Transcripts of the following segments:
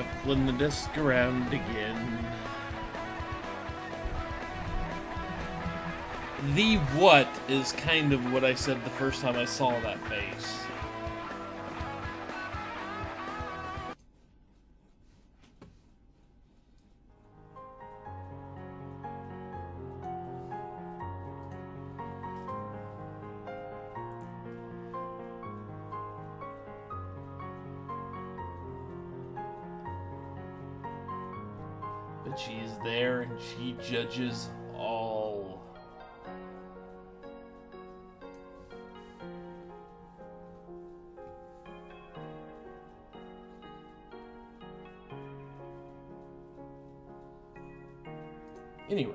Shuffling the disc around again. The what is kind of what I said the first time I saw that face. But she is there and she judges all. Anyway,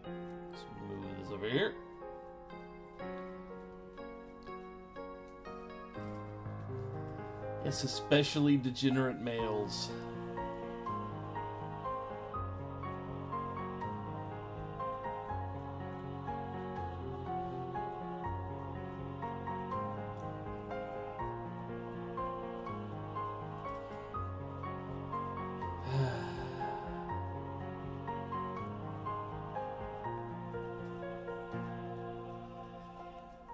let's move this over here. Yes, especially degenerate males.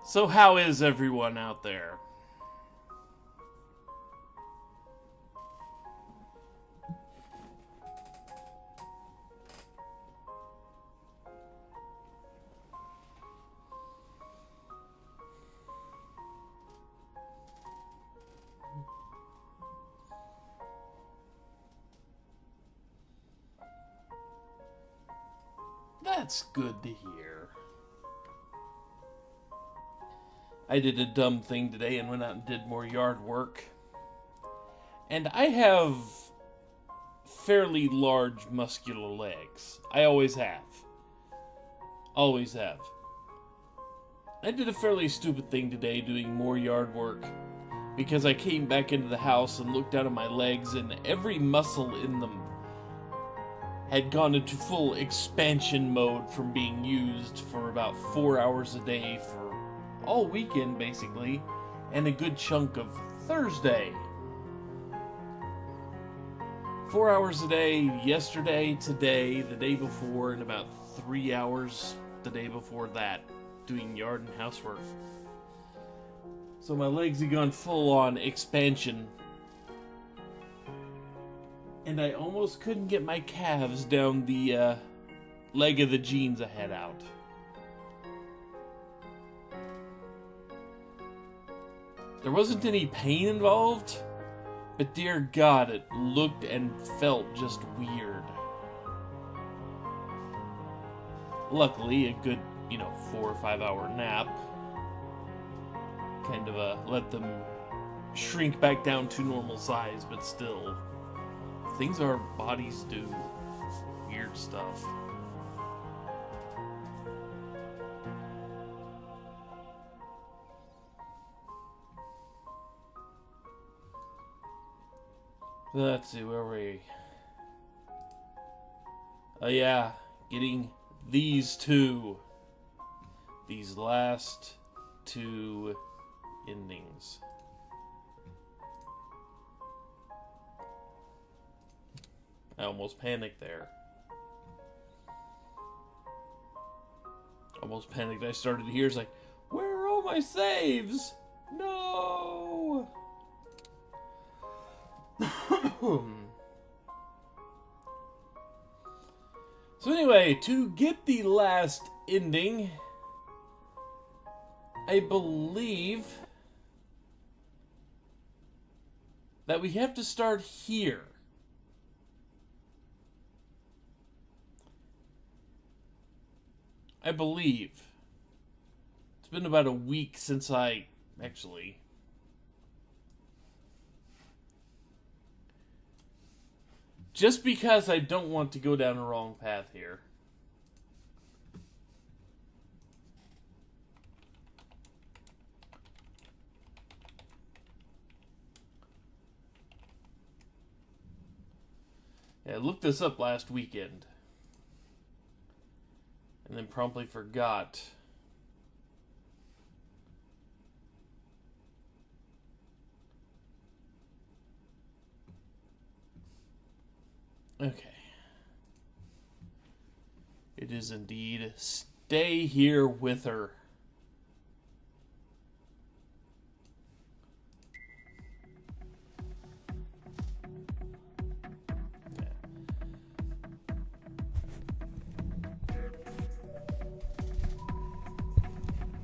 So how is everyone out there? That's good to hear. I did a dumb thing today and went out and did more yard work. And I have fairly large muscular legs. I always have. Always have. I did a fairly stupid thing today doing more yard work because I came back into the house and looked down at my legs and every muscle in them had gone into full expansion mode from being used for about 4 hours a day for all weekend, basically, and a good chunk of Thursday. 4 hours a day yesterday, today, the day before, and about 3 hours the day before that, doing yard and housework. So my legs have gone full on expansion. And I almost couldn't get my calves down the leg of the jeans I had out. There wasn't any pain involved, but dear God, it looked and felt just weird. Luckily, a good, 4 or 5 hour nap kind of let them shrink back down to normal size, but still, things our bodies do. Weird stuff. Let's see, where were we? Oh yeah, getting these last two endings. I almost panicked there. Almost panicked. I started to hear, it's like, where are all my saves? No! So anyway, to get the last ending, I believe that we have to start here. I believe. It's been about a week since I actually... Just because I don't want to go down a wrong path here. Yeah, I looked this up last weekend. And then promptly forgot. Okay. It is indeed. Stay here with her.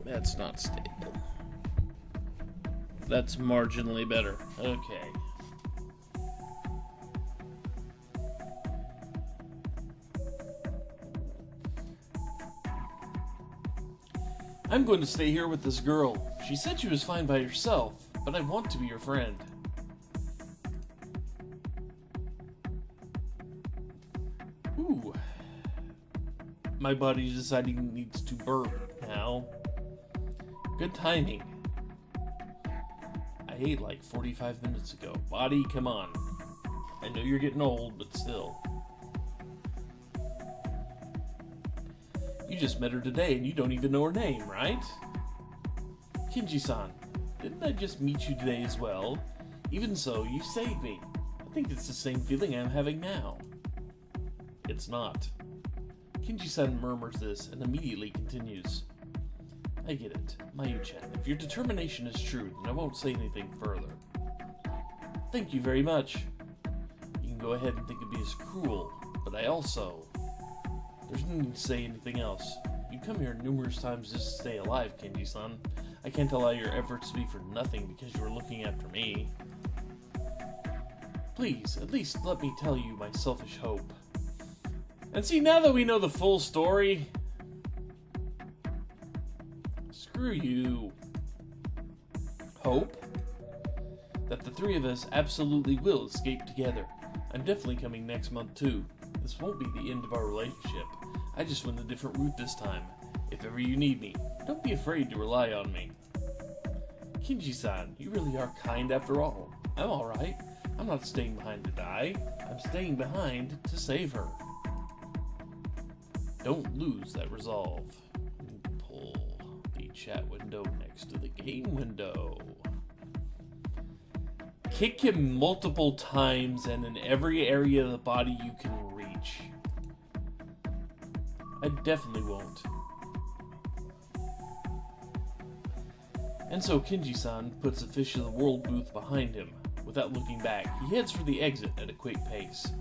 That's not stable. That's marginally better. Okay. I'm going to stay here with this girl. She said she was fine by herself, but I want to be her friend. Ooh. My body's deciding it needs to burp now. Good timing. I ate like 45 minutes ago. Body, come on. I know you're getting old, but still. You just met her today and you don't even know her name, right? Kinji-san, didn't I just meet you today as well? Even so, you saved me. I think it's the same feeling I'm having now. It's not. Kinji-san murmurs this and immediately continues. I get it. Mayu-chan, if your determination is true, then I won't say anything further. Thank you very much. You can go ahead and think of me as cruel, but I also... There's no need to say anything else. You come here numerous times just to stay alive, Kenji-san. I can't allow your efforts to be for nothing because you were looking after me. Please, at least let me tell you my selfish hope. And see, now that we know the full story... Screw you. Hope? That the three of us absolutely will escape together. I'm definitely coming next month too. This won't be the end of our relationship. I just went a different route this time. If ever you need me, don't be afraid to rely on me. Kinji-san, you really are kind after all. I'm alright. I'm not staying behind to die. I'm staying behind to save her. Don't lose that resolve. Pull the chat window next to the game window. Kick him multiple times and in every area of the body you can reach. I definitely won't. And so Kinji-san puts the Fish of the World booth behind him. Without looking back, he heads for the exit at a quick pace.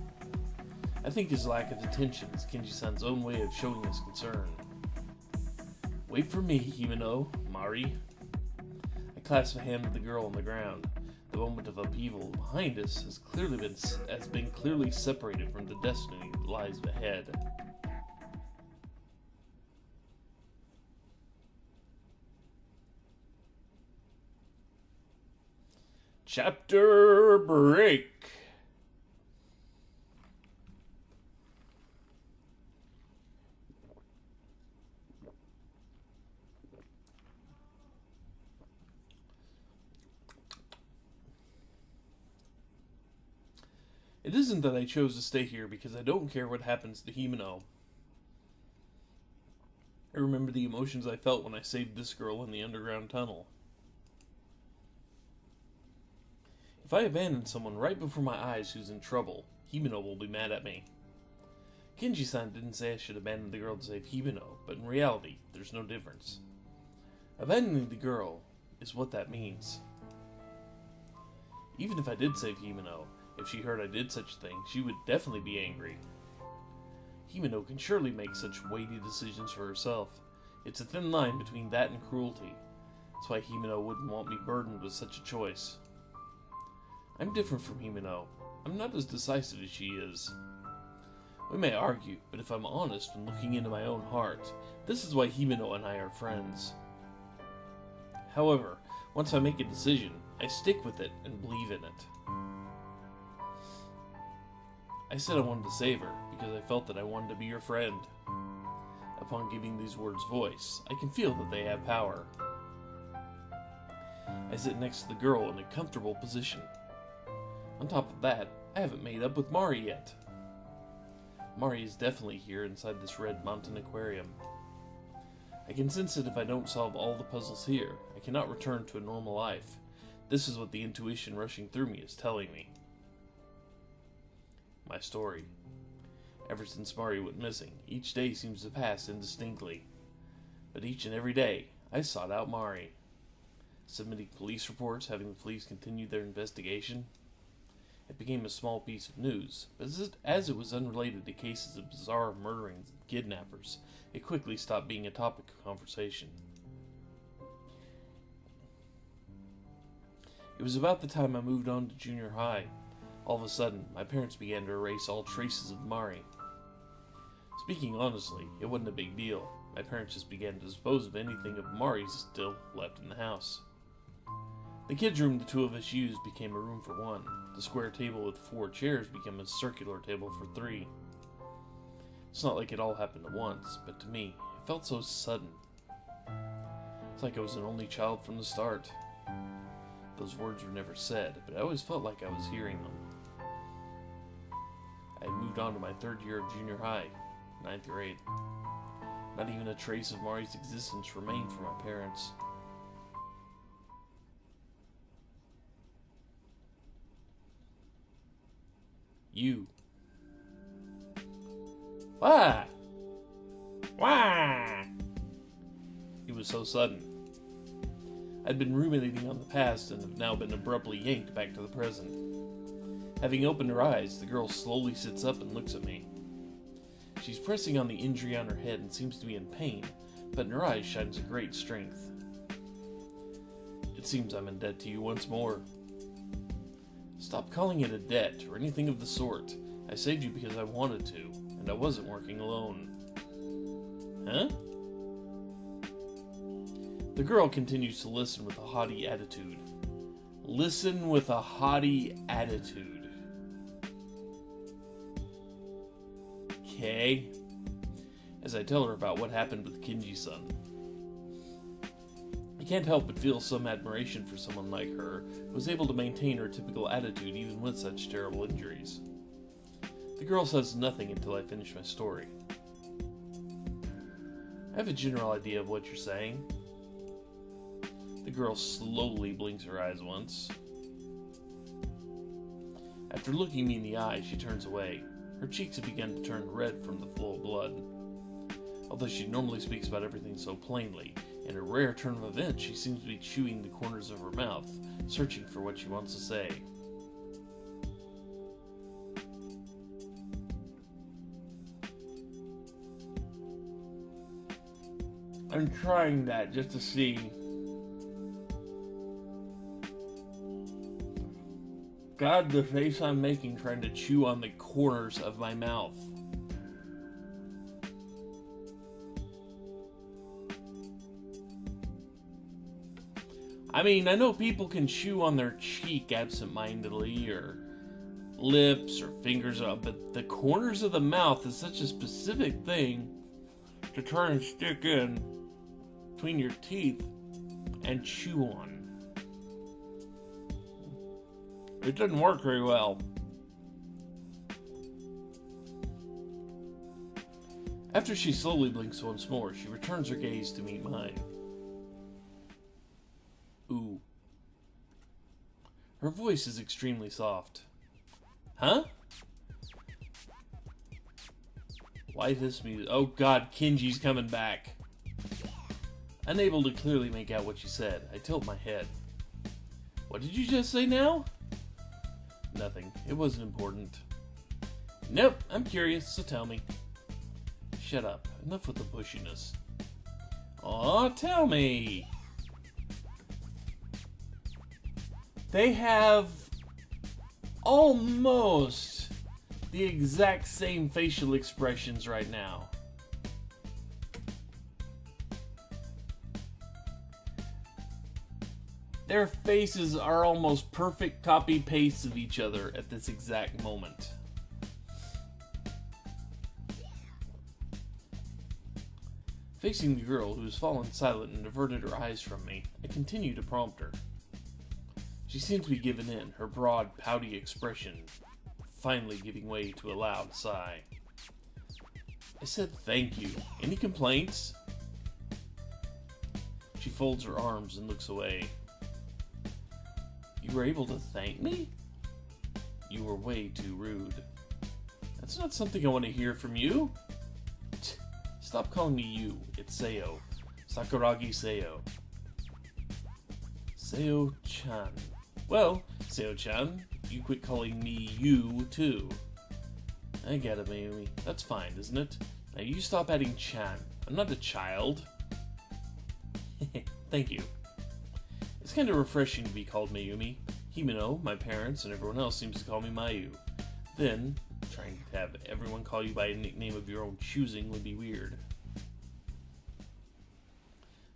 I think his lack of attention is Kinji-san's own way of showing his concern. Wait for me, Himeno, Mari. I clasp a hand with the girl on the ground. The moment of upheaval behind us has been clearly separated from the destiny that lies ahead. Chapter break. It isn't that I chose to stay here because I don't care what happens to Himeno. I remember the emotions I felt when I saved this girl in the underground tunnel. If I abandon someone right before my eyes who's in trouble, Himeno will be mad at me. Kinji-san didn't say I should abandon the girl to save Himeno, but in reality, there's no difference. Abandoning the girl is what that means. Even if I did save Himeno, if she heard I did such a thing, she would definitely be angry. Himeno can surely make such weighty decisions for herself. It's a thin line between that and cruelty. That's why Himeno wouldn't want me burdened with such a choice. I'm different from Himeno. I'm not as decisive as she is. We may argue, but if I'm honest when looking into my own heart, this is why Himeno and I are friends. However, once I make a decision, I stick with it and believe in it. I said I wanted to save her because I felt that I wanted to be her friend. Upon giving these words voice, I can feel that they have power. I sit next to the girl in a comfortable position. On top of that, I haven't made up with Mari yet. Mari is definitely here inside this red mountain aquarium. I can sense that if I don't solve all the puzzles here, I cannot return to a normal life. This is what the intuition rushing through me is telling me. My story Ever since Mari went missing, each day seems to pass indistinctly. But each and every day, I sought out Mari, submitting police reports, having the police continue their investigation. It became a small piece of news, but as it was unrelated to cases of bizarre murderings and kidnappers, it quickly stopped being a topic of conversation. It was about the time I moved on to junior high. All of a sudden, my parents began to erase all traces of Mari. Speaking honestly, it wasn't a big deal. My parents just began to dispose of anything of Mari's still left in the house. The kids' room the two of us used became a room for one. The square table with 4 chairs became a circular table for 3. It's not like it all happened at once, but to me, it felt so sudden. It's like I was an only child from the start. Those words were never said, but I always felt like I was hearing them. I had moved on to my 3rd year of junior high, 9th grade. Not even a trace of Mari's existence remained for my parents. You. Why? Why? It was so sudden. I'd been ruminating on the past and have now been abruptly yanked back to the present. Having opened her eyes, the girl slowly sits up and looks at me. She's pressing on the injury on her head and seems to be in pain, but in her eyes shines a great strength. It seems I'm in debt to you once more. Stop calling it a debt or anything of the sort. I saved you because I wanted to, and I wasn't working alone. Huh? The girl continues to listen with a haughty attitude. Listen with a haughty attitude. Okay. As I tell her about what happened with Kinji-san. I can't help but feel some admiration for someone like her, who was able to maintain her typical attitude even with such terrible injuries. The girl says nothing until I finish my story. I have a general idea of what you're saying. The girl slowly blinks her eyes once. After looking me in the eye, she turns away. Her cheeks have begun to turn red from the flow of blood. Although she normally speaks about everything so plainly, in a rare turn of events, she seems to be chewing the corners of her mouth, searching for what she wants to say. I'm trying that just to see. God, the face I'm making trying to chew on the corners of my mouth. I mean, I know people can chew on their cheek absent-mindedly, or lips, or fingers, but the corners of the mouth is such a specific thing to try and stick in between your teeth and chew on. It doesn't work very well. After she slowly blinks once more, she returns her gaze to meet mine. Ooh. Her voice is extremely soft. Huh? Why this music? Oh god, Kinji's coming back. Unable to clearly make out what she said, I tilt my head. What did you just say now? Nothing. It wasn't important. Nope, I'm curious, so tell me. Shut up. Enough with the pushiness. Aw, tell me. They have almost the exact same facial expressions right now. Their faces are almost perfect copy-pastes of each other at this exact moment. Facing the girl, who has fallen silent and averted her eyes from me, I continue to prompt her. She seems to be giving in, her broad, pouty expression finally giving way to a loud sigh. I said thank you. Any complaints? She folds her arms and looks away. You were able to thank me? You were way too rude. That's not something I want to hear from you. Stop calling me you. It's Seo. Sakuragi Seo. Seo-chan. Well, Seo-chan, you quit calling me you, too. I get it, Mayumi. That's fine, isn't it? Now you stop adding chan. I'm not a child. Thank you. It's kind of refreshing to be called Mayumi. Himeno, my parents, and everyone else seems to call me Mayu. Then, trying to have everyone call you by a nickname of your own choosing would be weird.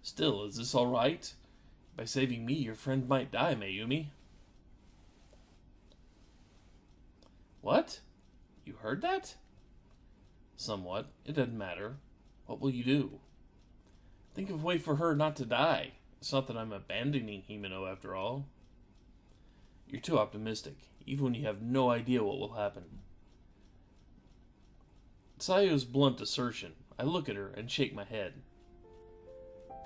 Still, is this alright? By saving me, your friend might die, Mayumi. What? You heard that? Somewhat. It doesn't matter. What will you do? Think of a way for her not to die. It's not that I'm abandoning Himeno after all. You're too optimistic, even when you have no idea what will happen. Sayo's blunt assertion. I look at her and shake my head.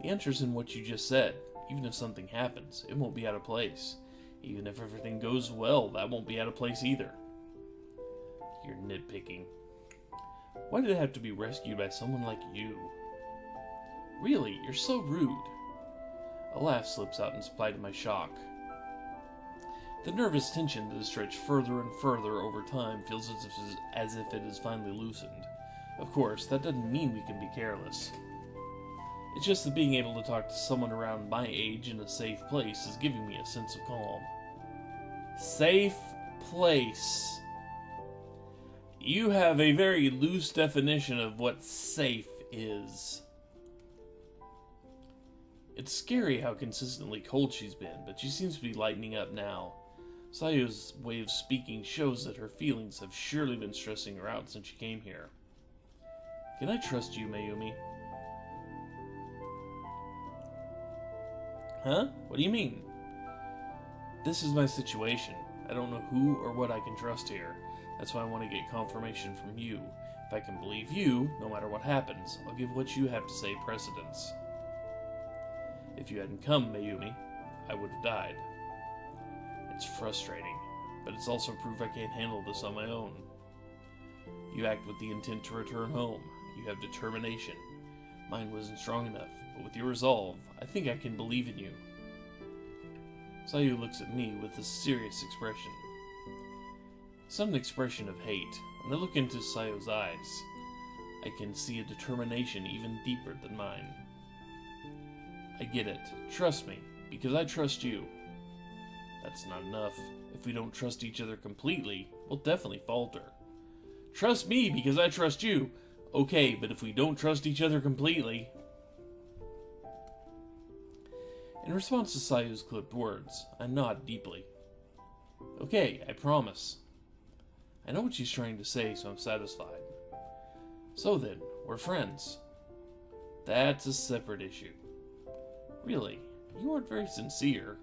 The answer's in what you just said. Even if something happens, it won't be out of place. Even if everything goes well, that won't be out of place either. You're nitpicking. Why did it have to be rescued by someone like you? Really, you're so rude. A laugh slips out in spite of my shock. The nervous tension that has stretched further and further over time feels as if it is finally loosened. Of course, that doesn't mean we can be careless. It's just that being able to talk to someone around my age in a safe place is giving me a sense of calm. Safe place. You have a very loose definition of what safe is. It's scary how consistently cold she's been, but she seems to be lightening up now. Sayo's way of speaking shows that her feelings have surely been stressing her out since she came here. Can I trust you, Mayumi? Huh? What do you mean? This is my situation. I don't know who or what I can trust here. That's why I want to get confirmation from you. If I can believe you, no matter what happens, I'll give what you have to say precedence. If you hadn't come, Mayumi, I would have died. It's frustrating, but it's also proof I can't handle this on my own. You act with the intent to return home. You have determination. Mine wasn't strong enough, but with your resolve, I think I can believe in you. Sayu looks at me with a serious expression. It's not an expression of hate. When I look into Sayo's eyes, I can see a determination even deeper than mine. I get it. Trust me, because I trust you. That's not enough. If we don't trust each other completely, we'll definitely falter. Trust me because I trust you. Okay, but if we don't trust each other completely... In response to Sayu's clipped words, I nod deeply. Okay, I promise. I know what she's trying to say, so I'm satisfied. So then, we're friends. That's a separate issue. Really, you aren't very sincere.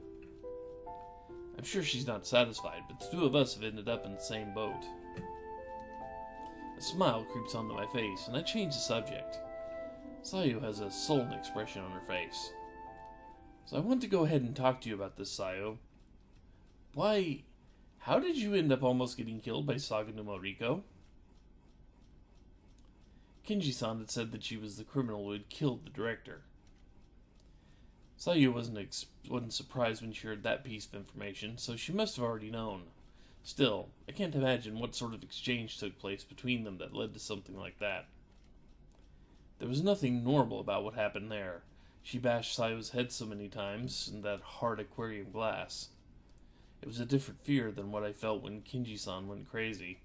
I'm sure she's not satisfied, but the two of us have ended up in the same boat. A smile creeps onto my face, and I change the subject. Sayu has a sullen expression on her face. So I want to go ahead and talk to you about this, Sayu. Why, how did you end up almost getting killed by Saganuma Riko? Kinji-san had said that she was the criminal who had killed the director. Sayu wasn't surprised when she heard that piece of information, so she must have already known. Still, I can't imagine what sort of exchange took place between them that led to something like that. There was nothing normal about what happened there. She bashed Sayu's head so many times in that hard aquarium glass. It was a different fear than what I felt when Kinji-san went crazy.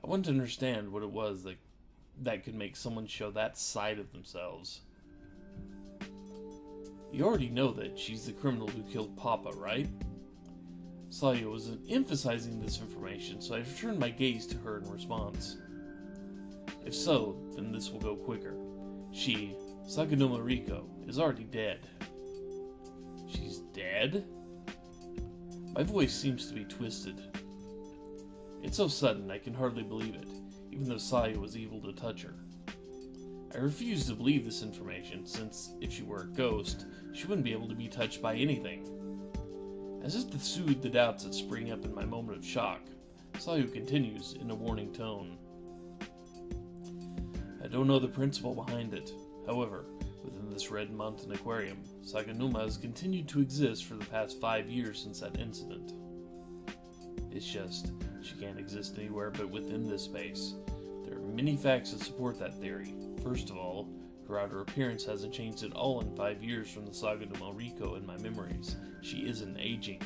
I wanted to understand what it was that could make someone show that side of themselves. You already know that she's the criminal who killed Papa, right? Sayu was emphasizing this information, so I returned my gaze to her in response. If so, then this will go quicker. She, Saganuma Riko, is already dead. She's dead? My voice seems to be twisted. It's so sudden I can hardly believe it, even though Sayu was able to touch her. I refuse to believe this information, since if she were a ghost, she wouldn't be able to be touched by anything. As if to soothe the doubts that spring up in my moment of shock, Sayu continues in a warning tone. I don't know the principle behind it. However, within this Red Mountain Aquarium, Saganuma has continued to exist for the past 5 years since that incident. It's just, she can't exist anywhere but within this space. There are many facts that support that theory. First of all, her outer appearance hasn't changed at all in 5 years from the Saganuma Riko in my memories. She isn't aging.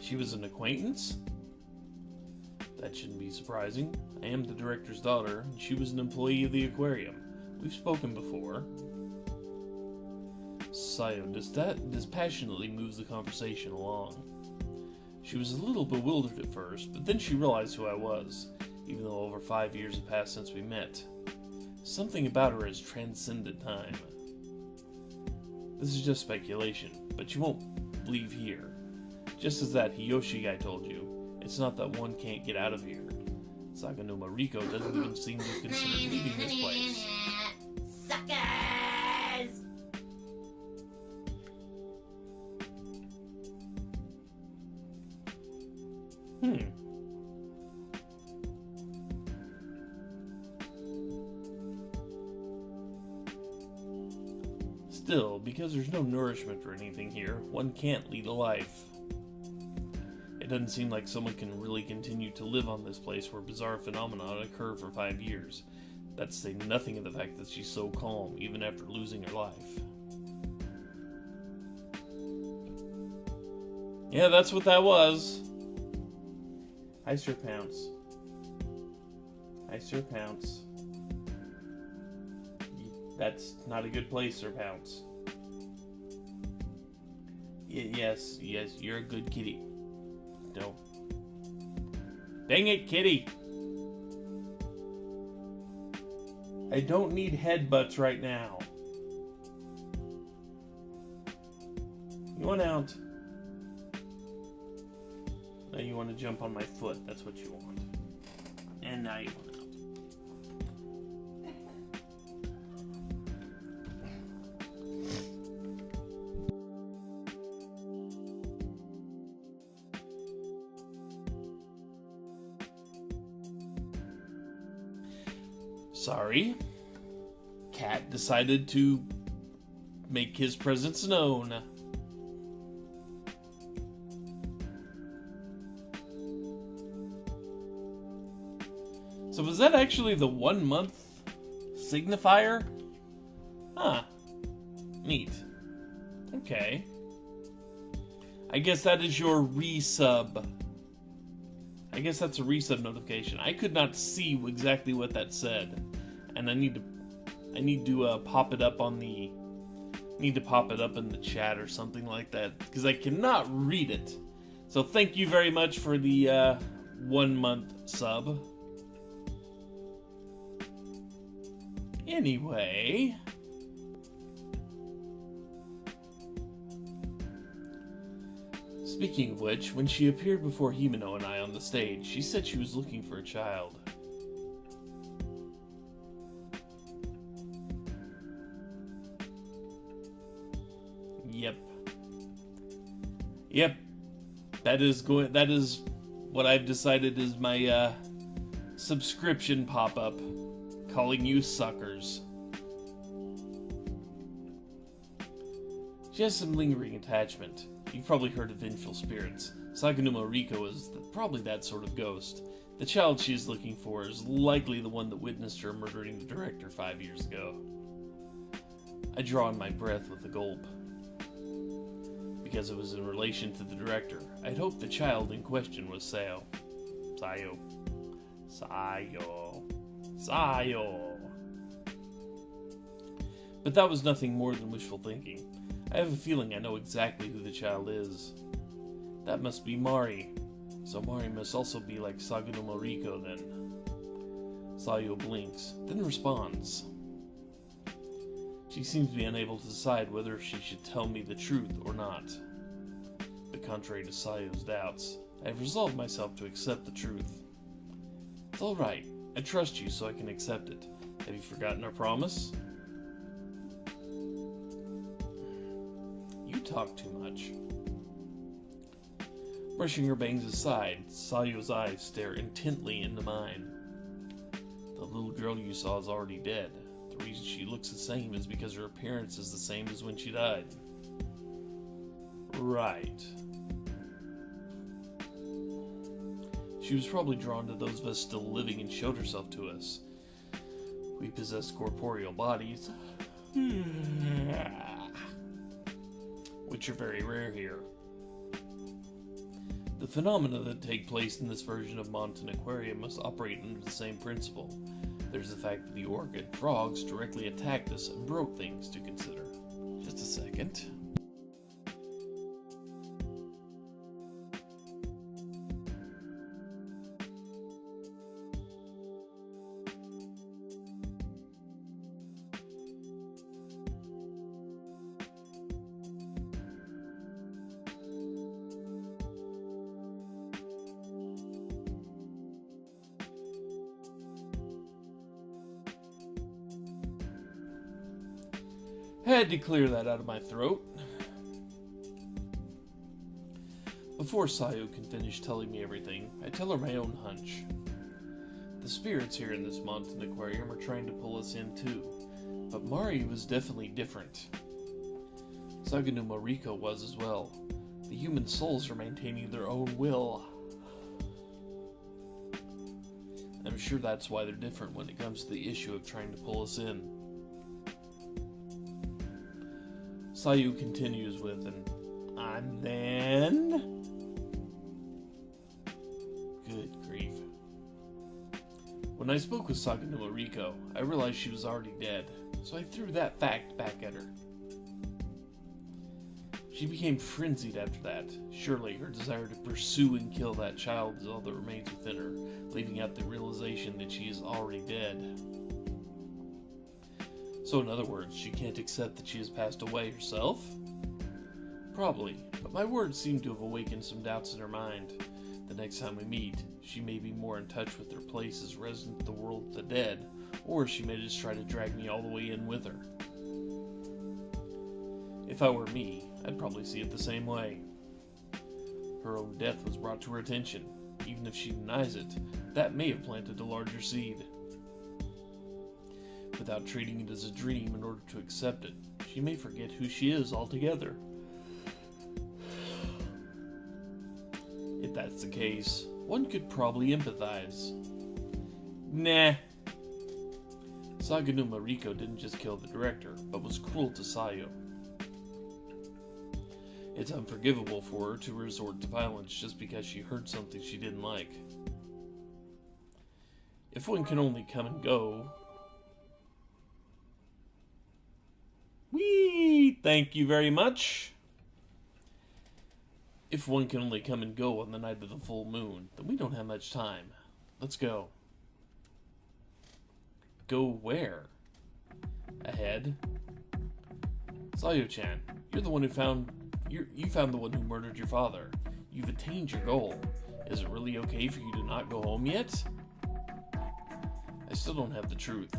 She was an acquaintance? That shouldn't be surprising. I am the director's daughter, and she was an employee of the aquarium. We've spoken before. Sayo dispassionately moves the conversation along. She was a little bewildered at first, but then she realized who I was, even though over 5 years have passed since we met. Something about her has transcended time. This is just speculation, but you won't leave here. Just as that Hiyoshi guy told you, it's not that one can't get out of here. Saganuma Riko doesn't even seem to consider leaving this place. Suckers! Still, because there's no nourishment or anything here, one can't lead a life. It doesn't seem like someone can really continue to live on this place where bizarre phenomena occur for 5 years. That's saying nothing of the fact that she's so calm, even after losing her life. Yeah, that's what that was. Hi, Sir Pounce. Hi, Sir Pounce. That's not a good place, Sir Pounce. Yes, you're a good kitty. No. Dang it, kitty! I don't need headbutts right now. You want out? Now you want to jump on my foot. That's what you want. And now you want out. Sorry. Cat decided to make his presence known. So was that actually the 1 month signifier? Huh. Neat. Okay. I guess that is your resub. I guess that's a resub notification. I could not see exactly what that said, and I need to pop it up on the. Need to pop it up in the chat or something like that because I cannot read it. So thank you very much for the 1 month sub. Anyway. Speaking of which, when she appeared before Himeno and I on the stage, she said she was looking for a child. Yep. That is what I've decided is my subscription pop-up, calling you suckers. She has some lingering attachment. You've probably heard of vengeful spirits. Saganuma Riko is probably that sort of ghost. The child she is looking for is likely the one that witnessed her murdering the director 5 years ago. I draw in my breath with a gulp. Because it was in relation to the director, I'd hoped the child in question was Sayo. But that was nothing more than wishful thinking. I have a feeling I know exactly who the child is. That must be Mari. So Mari must also be like Saganuma Riko then. Sayo blinks, then responds. She seems to be unable to decide whether she should tell me the truth or not. But contrary to Sayo's doubts, I have resolved myself to accept the truth. It's alright. I trust you so I can accept it. Have you forgotten our promise? You talk too much. Brushing her bangs aside, Sayu's eyes stare intently into mine. The little girl you saw is already dead. The reason she looks the same is because her appearance is the same as when she died. Right. She was probably drawn to those of us still living and showed herself to us. We possess corporeal bodies, which are very rare here. The phenomena that take place in this version of Mountain Aquarium must operate under the same principle. There's the fact that the orca and frogs directly attacked us and broke things to consider. Just a second. Had to clear that out of my throat. Before Sayu can finish telling me everything, I tell her my own hunch. The spirits here in this mountain aquarium are trying to pull us in too, but Mari was definitely different. Saganu Mariko was as well. The human souls are maintaining their own will. I'm sure that's why they're different when it comes to the issue of trying to pull us in. Sayu continues with and then... Good grief. When I spoke with Saganu Mariko, I realized she was already dead, so I threw that fact back at her. She became frenzied after that. Surely her desire to pursue and kill that child is all that remains within her, leaving out the realization that she is already dead. So in other words, she can't accept that she has passed away herself? Probably, but my words seem to have awakened some doubts in her mind. The next time we meet, she may be more in touch with her place as resident of the world of the dead, or she may just try to drag me all the way in with her. If I were me, I'd probably see it the same way. Her own death was brought to her attention. Even if she denies it, that may have planted a larger seed. Without treating it as a dream in order to accept it, she may forget who she is altogether. If that's the case, one could probably empathize. Nah. Saganu Mariko didn't just kill the director, but was cruel to Sayu. It's unforgivable for her to resort to violence just because she heard something she didn't like. If one can only come and go... Whee! Thank you very much. If one can only come and go on the night of the full moon, then we don't have much time. Let's go. Go where? Ahead? Sayu-chan, you're the one who found... You found the one who murdered your father. You've attained your goal. Is it really okay for you to not go home yet? I still don't have the truth.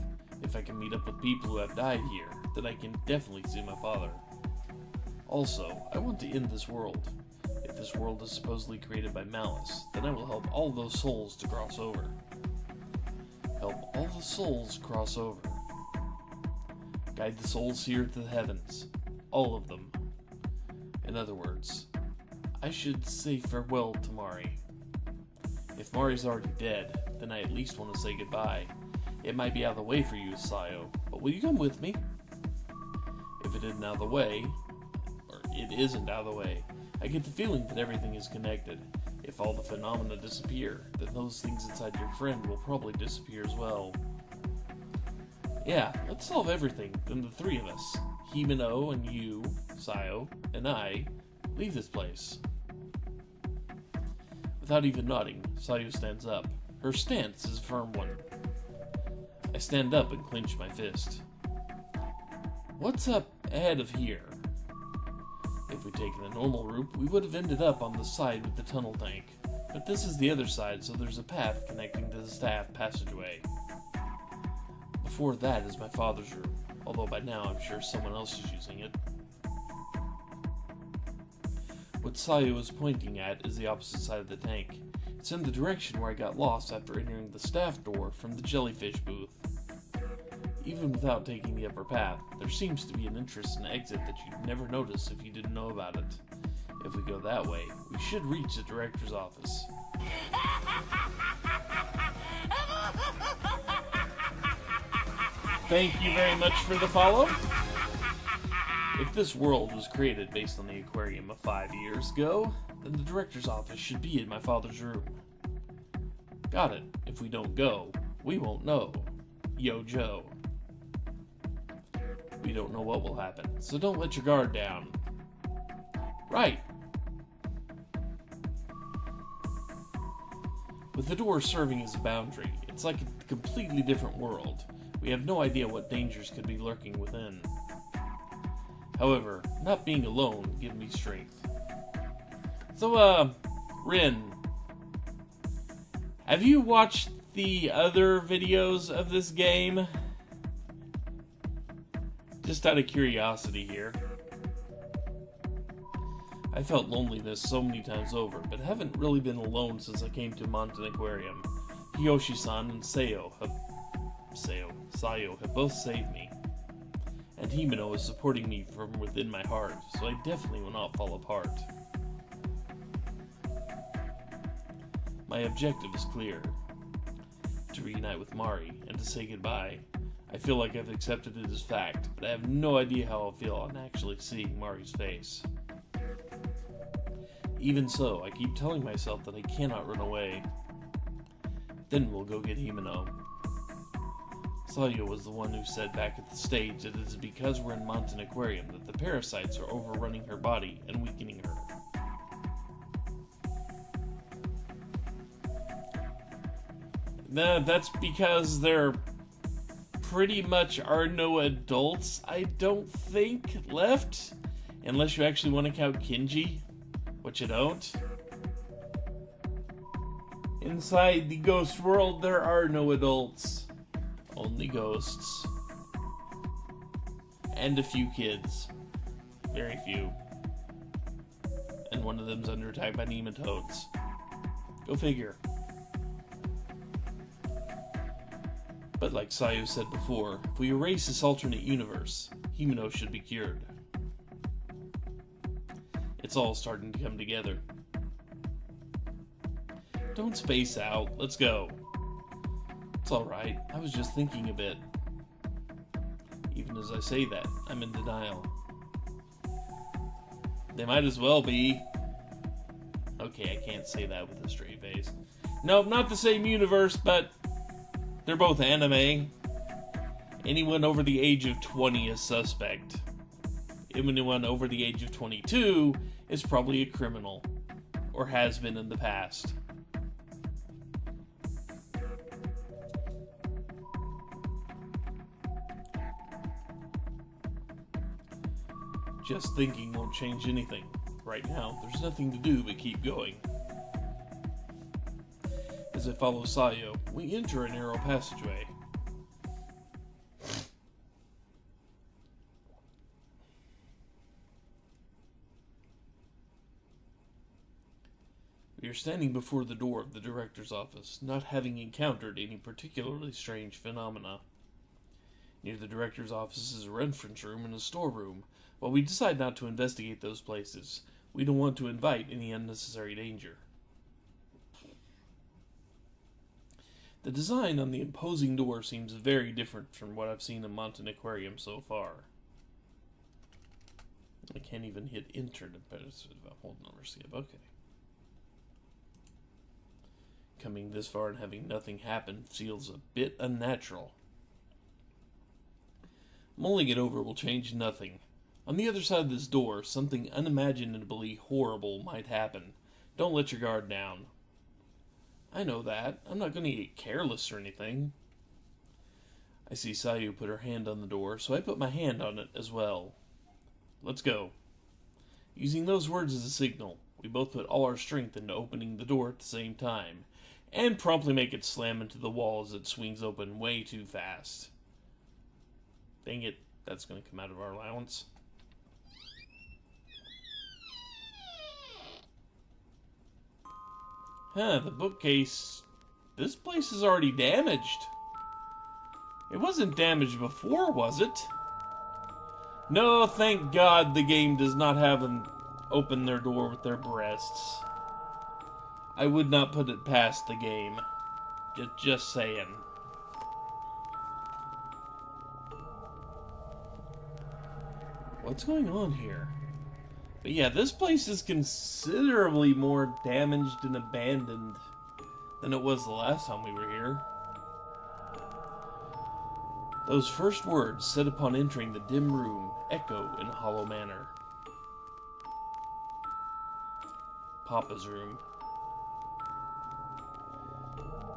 If I can meet up with people who have died here, then I can definitely see my father. Also, I want to end this world. If this world is supposedly created by malice, then I will help all those souls to cross over. Help all the souls cross over. Guide the souls here to the heavens. All of them. In other words, I should say farewell to Mari. If Mari's already dead, then I at least want to say goodbye. It might be out of the way for you, Sayu, but will you come with me? If it isn't out of the way, or it isn't out of the way, I get the feeling that everything is connected. If all the phenomena disappear, then those things inside your friend will probably disappear as well. Yeah, let's solve everything, then the three of us, Himeno and you, Sayu, and I, leave this place. Without even nodding, Sayu stands up. Her stance is a firm one. I stand up and clench my fist. What's up ahead of here? If we'd taken the normal route, we would have ended up on the side with the tunnel tank. But this is the other side, so there's a path connecting to the staff passageway. Before that is my father's room, although by now I'm sure someone else is using it. What Sayu was pointing at is the opposite side of the tank. It's in the direction where I got lost after entering the staff door from the jellyfish booth. Even without taking the upper path, there seems to be an interesting exit that you'd never notice if you didn't know about it. If we go that way, we should reach the director's office. Thank you very much for the follow. If this world was created based on the aquarium of 5 years ago, then the director's office should be in my father's room. Got it. If we don't go, we won't know. Yo, Joe. We don't know what will happen, so don't let your guard down. Right. With the door serving as a boundary, it's like a completely different world. We have no idea what dangers could be lurking within. However, not being alone gives me strength. So, Rin, have you watched the other videos of this game? Just out of curiosity here. I felt loneliness so many times over, but haven't really been alone since I came to Mountain Aquarium. Kiyoshi-san and Sayo have both saved me. And Himeno is supporting me from within my heart, so I definitely will not fall apart. My objective is clear. To reunite with Mari, and to say goodbye. I feel like I've accepted it as fact, but I have no idea how I'll feel on actually seeing Mari's face. Even so, I keep telling myself that I cannot run away. Then we'll go get Himeno. Sayo was the one who said back at the stage that it is because we're in Mountain Aquarium that the parasites are overrunning her body and weakening her. That's because there pretty much are no adults, I don't think, left. Unless you actually want to count Kinji, which you don't. Inside the ghost world, there are no adults. Only ghosts. And a few kids. Very few. And one of them's under attack by nematodes. Go figure. But like Sayu said before, if we erase this alternate universe, Himeno should be cured. It's all starting to come together. Don't space out. Let's go. It's alright. I was just thinking a bit. Even as I say that, I'm in denial. They might as well be. Okay, I can't say that with a straight face. Nope, not the same universe, but they're both anime. Anyone over the age of 20 is suspect. Anyone over the age of 22 is probably a criminal. Or has been in the past. Just thinking won't change anything. Right now, there's nothing to do but keep going. As I follow Sayo, we enter a narrow passageway. We are standing before the door of the director's office, not having encountered any particularly strange phenomena. Near the director's office is a entrance room and a storeroom. While we decide not to investigate those places, we don't want to invite any unnecessary danger. The design on the imposing door seems very different from what I've seen in Mountain Aquarium so far. I can't even hit enter to hold on, escape. Okay. Coming this far and having nothing happen feels a bit unnatural. Mulling it over will change nothing. On the other side of this door, something unimaginably horrible might happen. Don't let your guard down. I know that. I'm not going to get careless or anything. I see Sayu put her hand on the door, so I put my hand on it as well. Let's go. Using those words as a signal, we both put all our strength into opening the door at the same time, and promptly make it slam into the wall as it swings open way too fast. Dang it, that's going to come out of our allowance. Huh, the bookcase... This place is already damaged. It wasn't damaged before, was it? No, thank God the game does not have them open their door with their breasts. I would not put it past the game. Just saying. What's going on here? But yeah, this place is considerably more damaged and abandoned than it was the last time we were here. Those first words said upon entering the dim room echo in a hollow manner. Papa's room.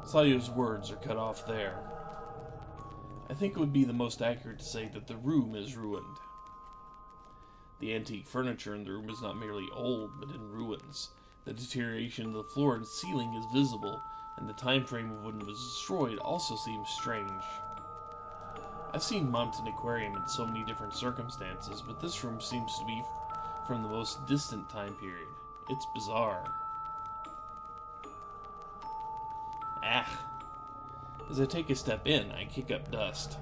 Sayu's words are cut off there. I think it would be the most accurate to say that the room is ruined. The antique furniture in the room is not merely old, but in ruins. The deterioration of the floor and ceiling is visible, and the time frame of when it was destroyed also seems strange. I've seen Mountain Aquarium in so many different circumstances, but this room seems to be from the most distant time period. It's bizarre. As I take a step in, I kick up dust.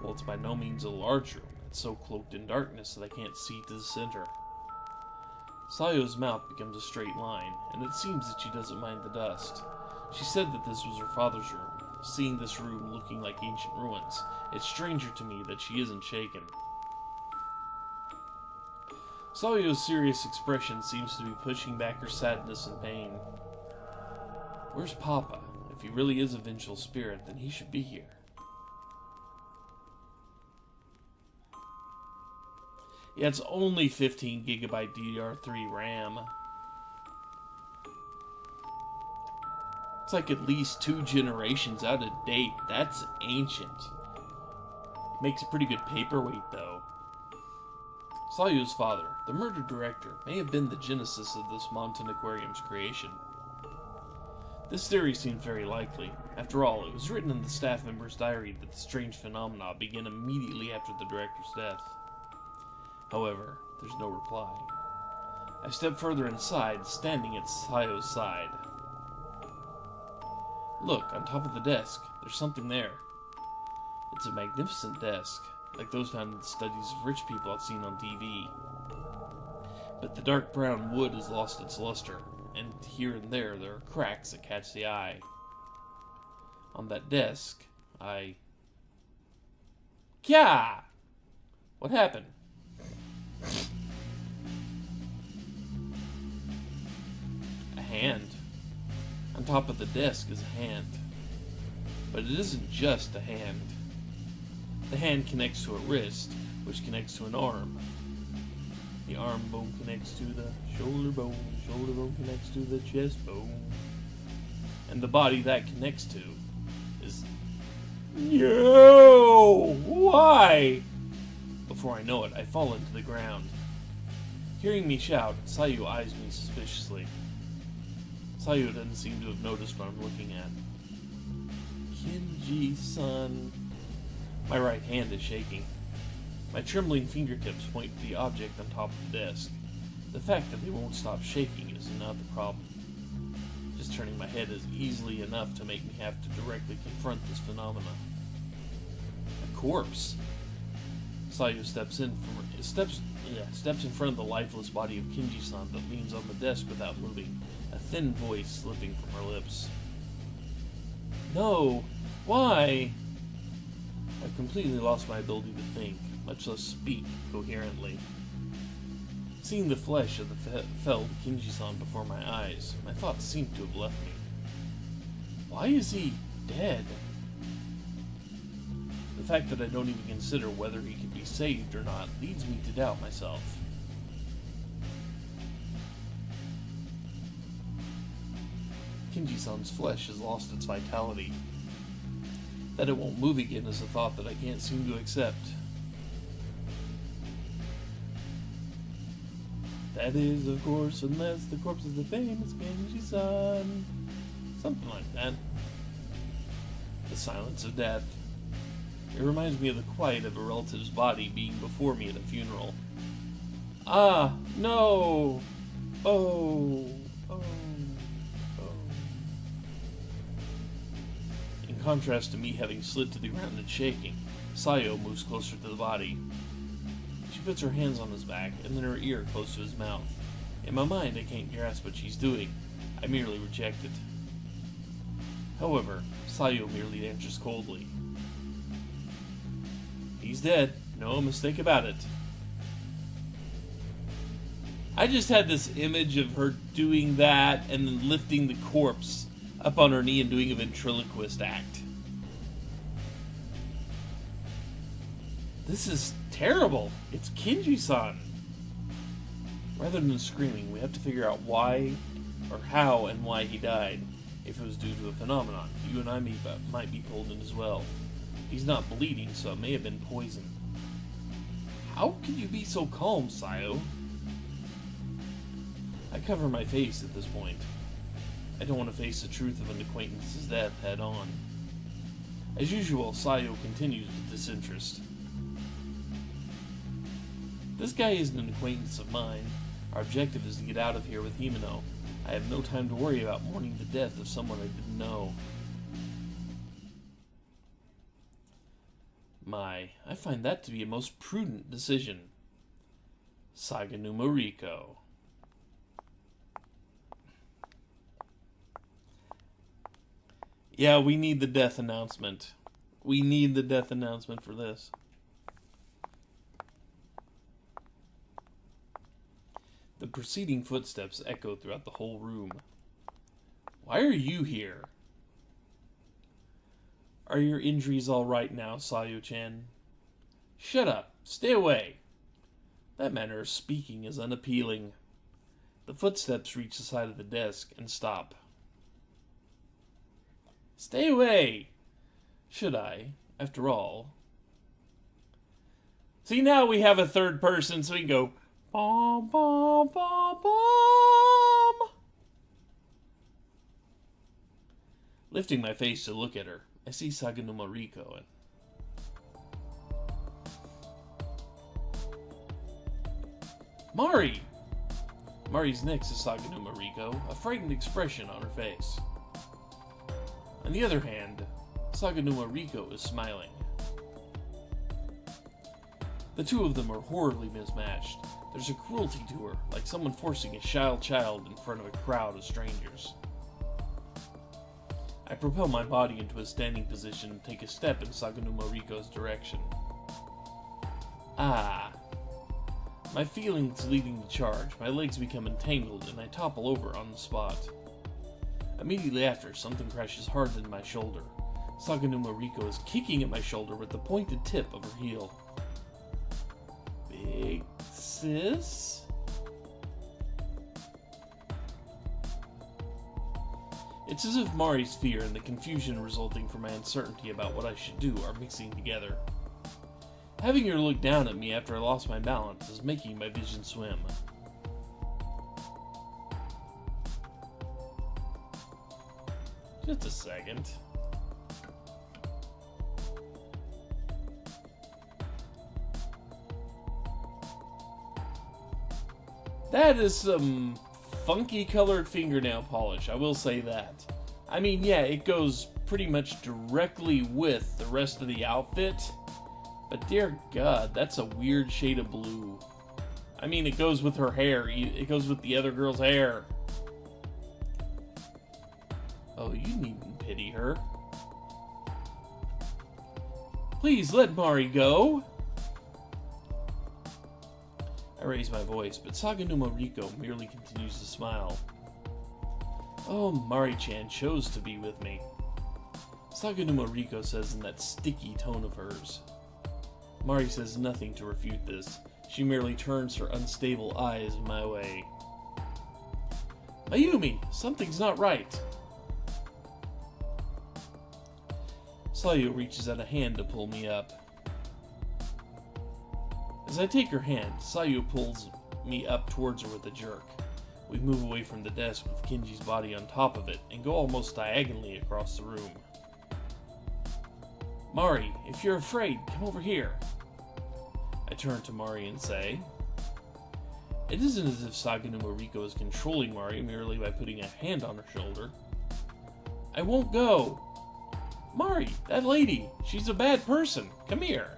Well, it's by no means a large room. It's so cloaked in darkness that I can't see to the center. Sayu's mouth becomes a straight line, and it seems that she doesn't mind the dust. She said that this was her father's room. Seeing this room looking like ancient ruins, it's stranger to me that she isn't shaken. Sayu's serious expression seems to be pushing back her sadness and pain. Where's Papa? If he really is a vengeful spirit, then he should be here. Yeah, it's only 15 gigabyte DDR3 RAM. It's like at least 2 generations out of date. That's ancient. Makes a pretty good paperweight, though. Sayu's father, the murder director, may have been the genesis of this Mountain Aquarium's creation. This theory seems very likely. After all, it was written in the staff member's diary that the strange phenomena began immediately after the director's death. However, there's no reply. I step further inside, standing at Sayu's side. Look, on top of the desk, there's something there. It's a magnificent desk, like those found in the studies of rich people I've seen on TV. But the dark brown wood has lost its luster, and here and there are cracks that catch the eye. On that desk, Kya! What happened? A hand. On top of the desk is a hand. But it isn't just a hand. The hand connects to a wrist, which connects to an arm. The arm bone connects to the shoulder bone connects to the chest bone. And the body that connects to is... No! Why? Before I know it, I fall into the ground. Hearing me shout, Sayu eyes me suspiciously. Sayu doesn't seem to have noticed what I'm looking at. Kinji-san. My right hand is shaking. My trembling fingertips point to the object on top of the desk. The fact that they won't stop shaking is not the problem. Just turning my head is easily enough to make me have to directly confront this phenomena. A corpse. Sayu steps in front of the lifeless body of Kinji-san that leans on the desk without moving, a thin voice slipping from her lips. No! Why? I've completely lost my ability to think, much less speak coherently. Seeing the flesh of the felled Kinji-san before my eyes, my thoughts seemed to have left me. Why is he dead? The fact that I don't even consider whether he can be saved or not leads me to doubt myself. Kinji-san's flesh has lost its vitality. That it won't move again is a thought that I can't seem to accept. That is, of course, unless the corpse is the famous Kinji-san. Something like that. The silence of death. It reminds me of the quiet of a relative's body being before me at a funeral. Ah, no! Oh, oh, oh. contrast to me having slid to the ground and shaking, Sayo moves closer to the body. She puts her hands on his back, and then her ear close to his mouth. In my mind, I can't grasp what she's doing. I merely reject it. However, Sayo merely answers coldly. He's dead. No mistake about it. I just had this image of her doing that and then lifting the corpse up on her knee and doing a ventriloquist act. This is terrible. It's Kinji-san. Rather than screaming, we have to figure out why, or how and why he died. If it was due to a phenomenon, you and I might be pulled in as well. He's not bleeding, so it may have been poison. How can you be so calm, Sayo? I cover my face at this point. I don't want to face the truth of an acquaintance's death head on. As usual, Sayo continues with disinterest. This guy isn't an acquaintance of mine. Our objective is to get out of here with Himeno. I have no time to worry about mourning the death of someone I didn't know. I find that to be a most prudent decision. Saganuma Riko. Yeah, we need the death announcement. We need the death announcement for this. The preceding footsteps echo throughout the whole room. Why are you here? Are your injuries all right now, Sayo-chan? Shut up. Stay away. That manner of speaking is unappealing. The footsteps reach the side of the desk and stop. Stay away. Should I, after all? See, now we have a third person, so we can go, bom, bom, bom, bom. Lifting my face to look at her, I see Saganuma Riko and... Mari! Mari's next to Saganuma Riko, a frightened expression on her face. On the other hand, Saganuma Riko is smiling. The two of them are horribly mismatched. There's a cruelty to her, like someone forcing a shy child in front of a crowd of strangers. I propel my body into a standing position and take a step in Saganuma Riko's direction. Ah. My feelings leading the charge, my legs become entangled and I topple over on the spot. Immediately after, something crashes hard into my shoulder. Saganuma Riko is kicking at my shoulder with the pointed tip of her heel. Big sis? It's as if Mari's fear and the confusion resulting from my uncertainty about what I should do are mixing together. Having her look down at me after I lost my balance is making my vision swim. Just a second. That is some funky colored fingernail polish, I will say that. I mean, yeah, it goes pretty much directly with the rest of the outfit, but dear God, that's a weird shade of blue. I mean, it goes with her hair, it goes with the other girl's hair. Oh, you needn't pity her. Please let Mari go! I raise my voice, but Saganuma Riko merely continues to smile. Oh, Mari-chan chose to be with me. Saganuma Riko says in that sticky tone of hers. Mari says nothing to refute this. She merely turns her unstable eyes my way. Mayumi, something's not right. Sayo reaches out a hand to pull me up. As I take her hand, Sayo pulls me up towards her with a jerk. We move away from the desk with Kinji's body on top of it and go almost diagonally across the room. Mari, if you're afraid, come over here. I turn to Mari and say, it isn't as if Saganuma Riko is controlling Mari merely by putting a hand on her shoulder. I won't go. Mari, that lady, she's a bad person. Come here.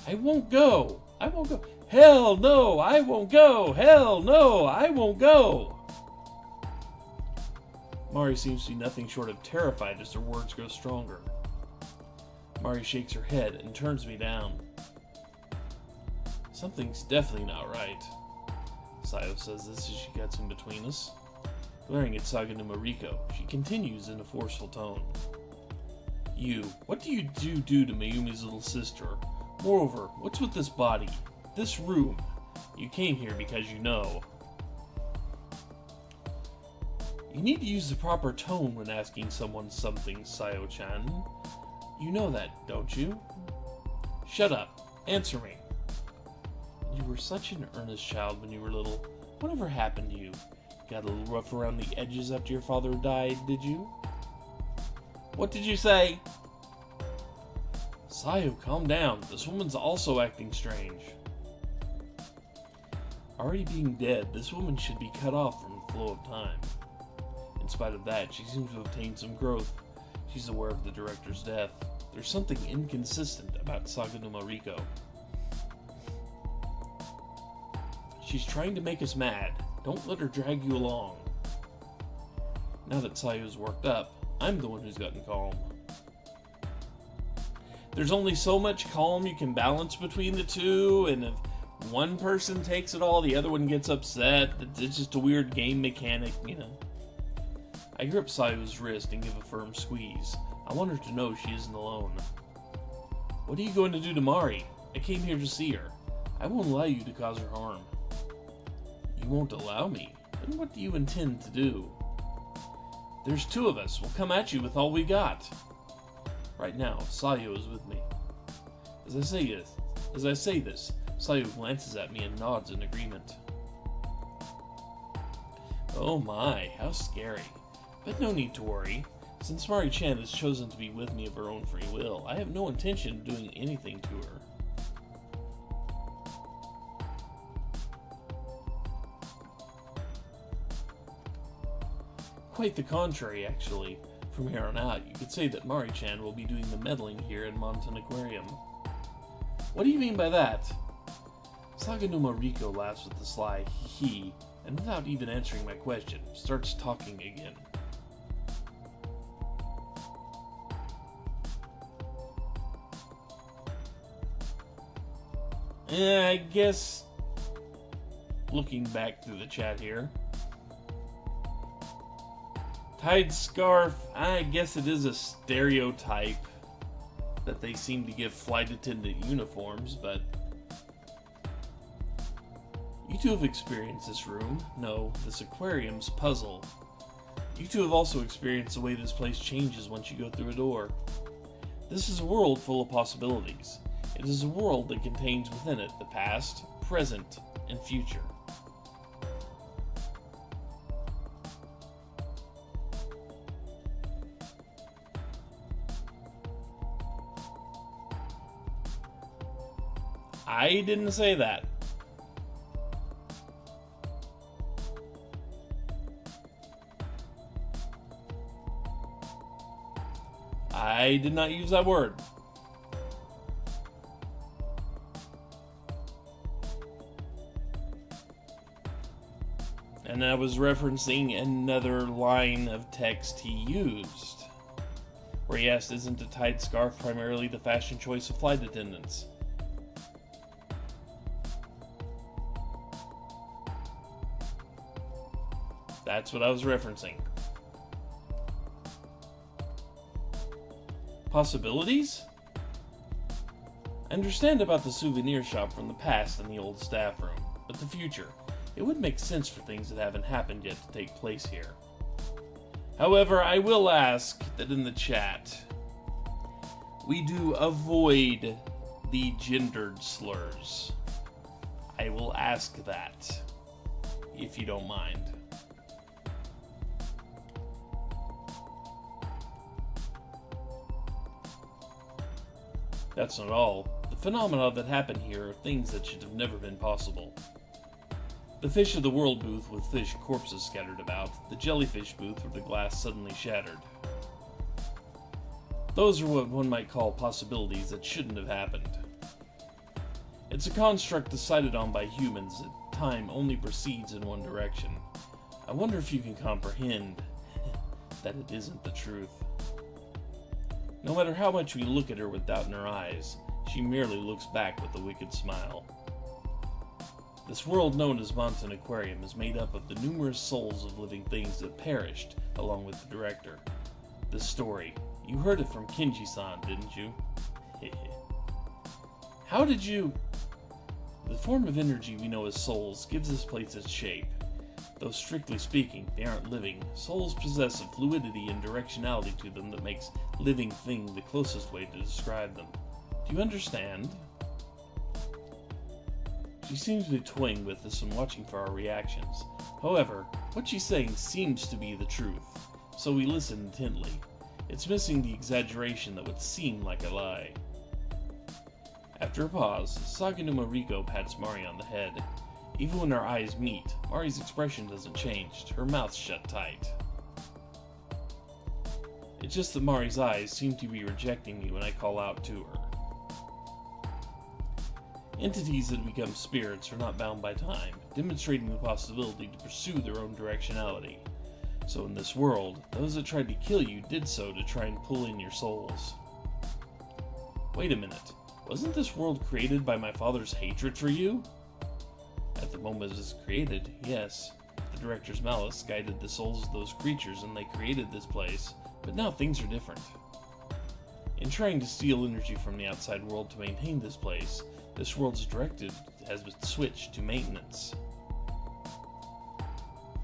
I won't go. I won't go. Hell no, I won't go. Hell no, I won't go. Mari seems to be nothing short of terrified as her words grow stronger. Mari shakes her head and turns me down. Something's definitely not right. Sayo says this as she gets in between us. Glaring at Saga no Mariko, she continues in a forceful tone. What do you do to Mayumi's little sister? Moreover, what's with this body? This room? You came here because you know. You need to use the proper tone when asking someone something, Sayo-chan. You know that, don't you? Shut up. Answer me. You were such an earnest child when you were little. Whatever happened to you? Got a little rough around the edges after your father died, did you? What did you say? Sayo, calm down. This woman's also acting strange. Already being dead, this woman should be cut off from the flow of time. In spite of that, she seems to have obtained some growth. She's aware of the director's death. There's something inconsistent about Saga no Mariko. She's trying to make us mad. Don't let her drag you along. Now that Sayo's worked up, I'm the one who's gotten calm. There's only so much calm you can balance between the two, and if one person takes it all, the other one gets upset. It's just a weird game mechanic, you know. I grip Sayo's wrist and give a firm squeeze. I want her to know she isn't alone. What are you going to do to Mari? I came here to see her. I won't allow you to cause her harm. You won't allow me? Then what do you intend to do? There's two of us. We'll come at you with all we got. Right now, Sayo is with me. As I say this, Sayo glances at me and nods in agreement. Oh my, how scary. But no need to worry. Since Mari-chan has chosen to be with me of her own free will, I have no intention of doing anything to her. Quite the contrary, actually. From here on out, you could say that Mari-chan will be doing the meddling here in Montan Aquarium. What do you mean by that? Saga no Mariko laughs with a sly hee, and without even answering my question, starts talking again. I guess, looking back through the chat here, Tied scarf, I guess it is a stereotype that they seem to give flight attendant uniforms, but you two have experienced this room, no, this aquarium's puzzle. You two have also experienced the way this place changes once you go through a door. This is a world full of possibilities. It is a world that contains within it the past, present, and future. I didn't say that. I did not use that word. And I was referencing another line of text he used, where he asked, isn't a tied scarf primarily the fashion choice of flight attendants? That's what I was referencing. Possibilities? I understand about the souvenir shop from the past and the old staff room, but the future. It would make sense for things that haven't happened yet to take place here. However, I will ask that in the chat, we do avoid the gendered slurs. I will ask that, if you don't mind. That's not all. The phenomena that happen here are things that should have never been possible. The Fish of the World booth with fish corpses scattered about, the jellyfish booth where the glass suddenly shattered. Those are what one might call possibilities that shouldn't have happened. It's a construct decided on by humans that time only proceeds in one direction. I wonder if you can comprehend that it isn't the truth. No matter how much we look at her with doubt in her eyes, she merely looks back with a wicked smile. This world known as Mountain Aquarium is made up of the numerous souls of living things that perished along with the director. This story, you heard it from Kinji-san, didn't you? How did you... The form of energy we know as souls gives this place its shape. Though strictly speaking, they aren't living, souls possess a fluidity and directionality to them that makes living thing the closest way to describe them. Do you understand? She seems to be toying with us and watching for our reactions. However, what she's saying seems to be the truth, so we listen intently. It's missing the exaggeration that would seem like a lie. After a pause, Saganuma Riko pats Mari on the head. Even when our eyes meet, Mari's expression doesn't change, her mouth's shut tight. It's just that Mari's eyes seem to be rejecting me when I call out to her. Entities that become spirits are not bound by time, demonstrating the possibility to pursue their own directionality. So in this world, those that tried to kill you did so to try and pull in your souls. Wait a minute, wasn't this world created by my father's hatred for you? At the moment it was created, yes. The director's malice guided the souls of those creatures and they created this place, but now things are different. In trying to steal energy from the outside world to maintain this place, this world's directive has been switched to maintenance.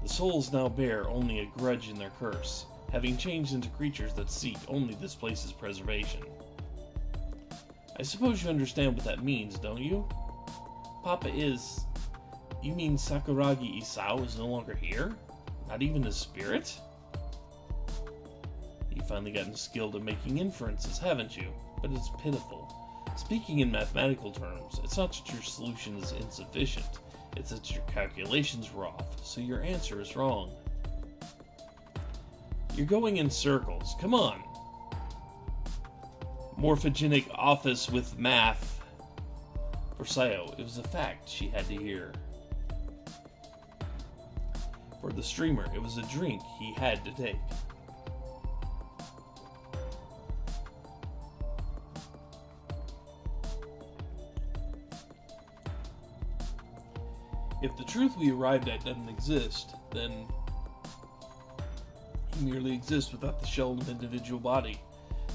The souls now bear only a grudge in their curse, having changed into creatures that seek only this place's preservation. I suppose you understand what that means, don't you? Papa is... You mean Sakuragi Isao is no longer here? Not even his spirit? You've finally gotten skilled at making inferences, haven't you? But it's pitiful. Speaking in mathematical terms, it's not that your solution is insufficient, it's that your calculations were off, so your answer is wrong. You're going in circles, come on! Morphogenic office with math. For Sayo, it was a fact she had to hear. For the streamer, it was a drink he had to take. If the truth we arrived at doesn't exist, then he merely exists without the shell of an individual body.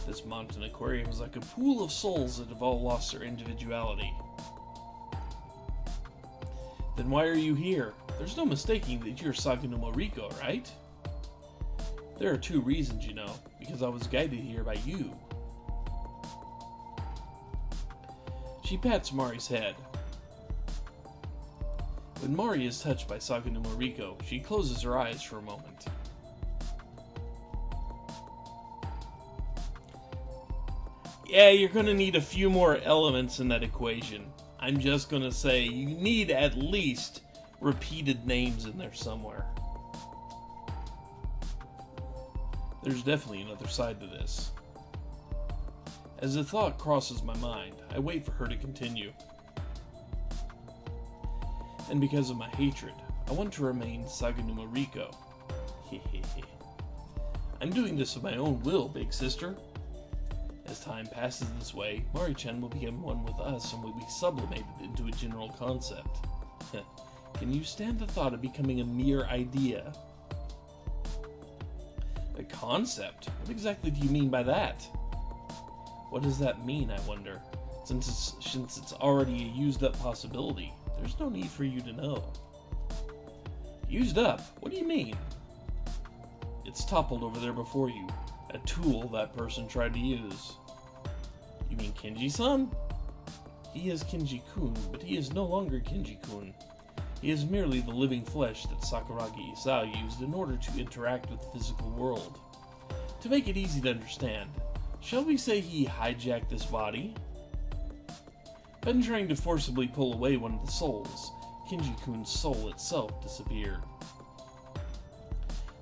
This mountain aquarium is like a pool of souls that have all lost their individuality. Then why are you here? There's no mistaking that you're Saganuma Riko, right? There are two reasons, you know, because I was guided here by you. She pats Mari's head. When Mari is touched by Saganuma Riko, she closes her eyes for a moment. Yeah, you're gonna need a few more elements in that equation. I'm just gonna say you need at least repeated names in there somewhere. There's definitely another side to this. As the thought crosses my mind, I wait for her to continue. And because of my hatred, I want to remain Saganuma Riko. I'm doing this of my own will, big sister. As time passes this way, Mari-chan will become one with us and will be sublimated into a general concept. Can you stand the thought of becoming a mere idea? A concept? What exactly do you mean by that? What does that mean, I wonder? Since it's already a used-up possibility, there's no need for you to know. Used up? What do you mean? It's toppled over there before you. A tool that person tried to use. You mean Kinji-san? He is Kinji-kun, but he is no longer Kinji-kun. He is merely the living flesh that Sakuragi Isao used in order to interact with the physical world. To make it easy to understand, shall we say he hijacked this body? When trying to forcibly pull away one of the souls, Kinji-kun's soul itself disappeared.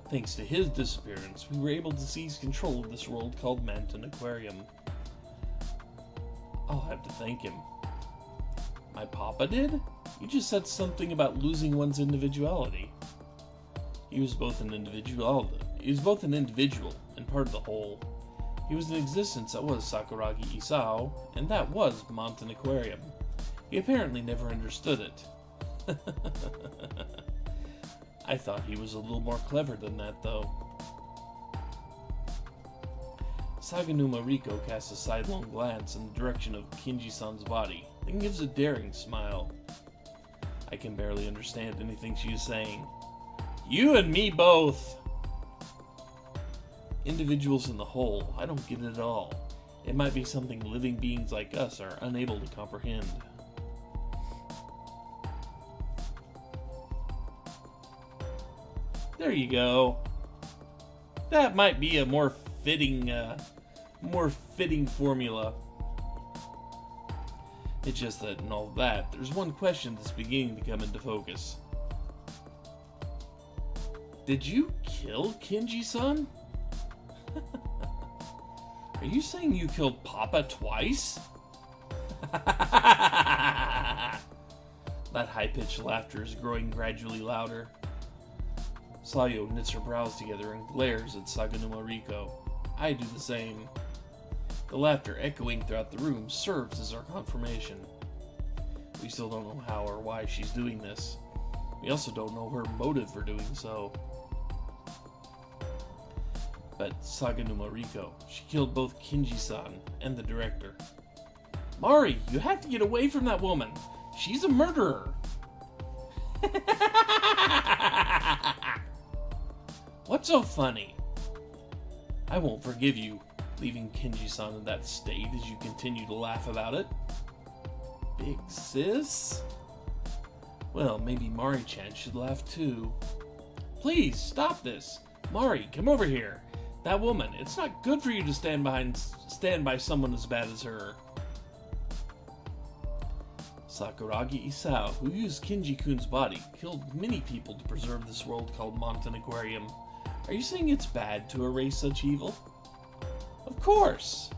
Thanks to his disappearance, we were able to seize control of this world called Mountain Aquarium. I'll have to thank him. My papa did? You just said something about losing one's individuality. He was both an individual and part of the whole. He was an existence that was Sakuragi Isao, and that was Mountain Aquarium. He apparently never understood it. I thought he was a little more clever than that, though. Saganuma Riko casts a sidelong glance in the direction of Kinji-san's body, then gives a daring smile. I can barely understand anything she is saying. You and me both! Individuals in the whole, I don't get it at all. It might be something living beings like us are unable to comprehend. There you go. That might be a more fitting formula. It's just that in all that, there's one question that's beginning to come into focus. Did you kill Kinji-san? Are you saying you killed Papa twice? That high-pitched laughter is growing gradually louder. Sayo knits her brows together and glares at Saganuma Riko. I do the same. The laughter echoing throughout the room serves as our confirmation. We still don't know how or why she's doing this. We also don't know her motive for doing so. But Saganuma Riko, she killed both Kinji-san and the director. Mari, you have to get away from that woman. She's a murderer. What's so funny? I won't forgive you, leaving Kinji-san in that state as you continue to laugh about it. Big sis? Well, maybe Mari-chan should laugh too. Please, stop this. Mari, come over here. That woman, it's not good for you to stand by someone as bad as her. Sakuragi Isao, who used Kinji-kun's body, killed many people to preserve this world called Mountain Aquarium. Are you saying it's bad to erase such evil? Of course!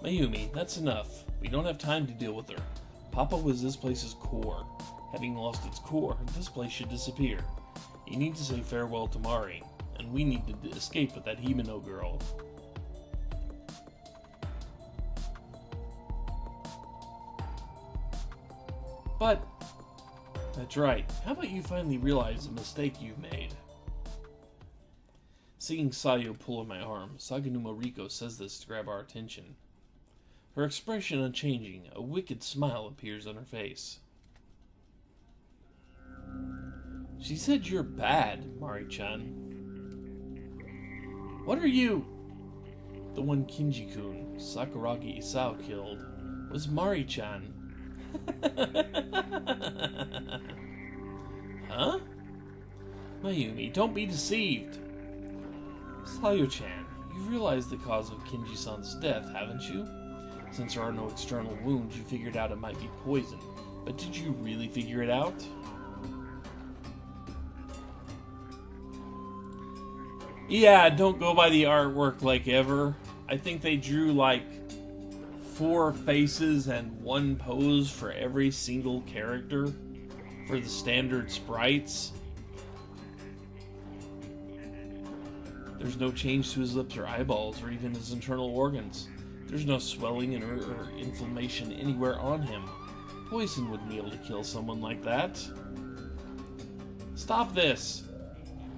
Mayumi, that's enough. We don't have time to deal with her. Papa was this place's core. Having lost its core, this place should disappear. You need to say farewell to Mari, and we need to escape with that Himeno girl. But, that's right. How about you finally realize the mistake you've made? Seeing Sayo pull on my arm, Saganuma Riko says this to grab our attention. Her expression unchanging, a wicked smile appears on her face. She said you're bad, Mari-chan. What are you? The one Kinji-kun, Sakuragi Isao, killed was Mari-chan. Huh? Mayumi, don't be deceived. Sayo-chan, you've realized the cause of Kinji-san's death, haven't you? Since there are no external wounds, you figured out it might be poison. But did you really figure it out? Yeah, don't go by the artwork like ever. I think they drew like 4 faces and 1 pose for every single character for the standard sprites. There's no change to his lips or eyeballs or even his internal organs. There's no swelling or inflammation anywhere on him. Poison wouldn't be able to kill someone like that. Stop this!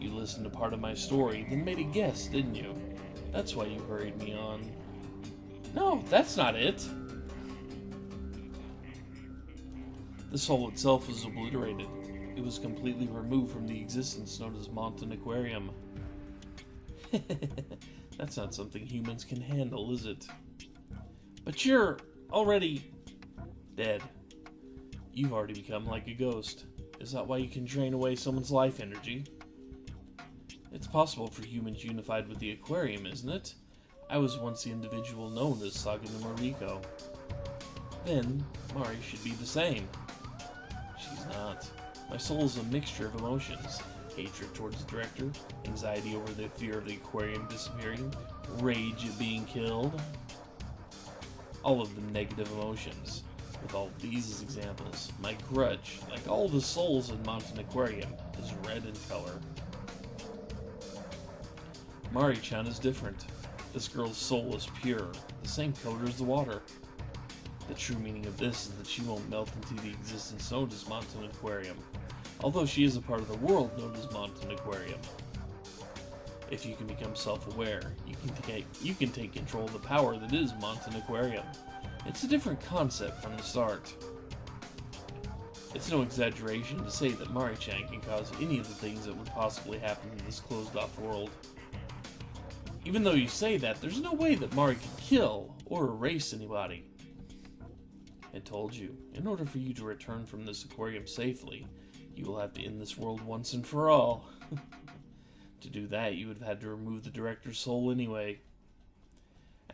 You listened to part of my story, then made a guess, didn't you? That's why you hurried me on. No, that's not it! The soul itself was obliterated. It was completely removed from the existence known as Mountain Aquarium. That's not something humans can handle, is it? But you're already dead. You've already become like a ghost. Is that why you can drain away someone's life energy? It's possible for humans unified with the aquarium, isn't it? I was once the individual known as Saganuma Riko. Then, Mari should be the same. She's not. My soul is a mixture of emotions. hatred towards the director, anxiety over the fear of the aquarium disappearing, rage at being killed. All of the negative emotions. With all these as examples, my grudge, like all the souls in Mountain Aquarium, is red in color. Mari-chan is different. This girl's soul is pure, the same color as the water. The true meaning of this is that she won't melt into the existence known as Mountain Aquarium, although she is a part of the world known as Mountain Aquarium. If you can become self-aware, you can take control of the power that is Mountain Aquarium. It's a different concept from the start. It's no exaggeration to say that Mari-chan can cause any of the things that would possibly happen in this closed-off world. Even though you say that, there's no way that Mari can kill or erase anybody. I told you, in order for you to return from this aquarium safely, you will have to end this world once and for all. To do that, you would have had to remove the director's soul anyway.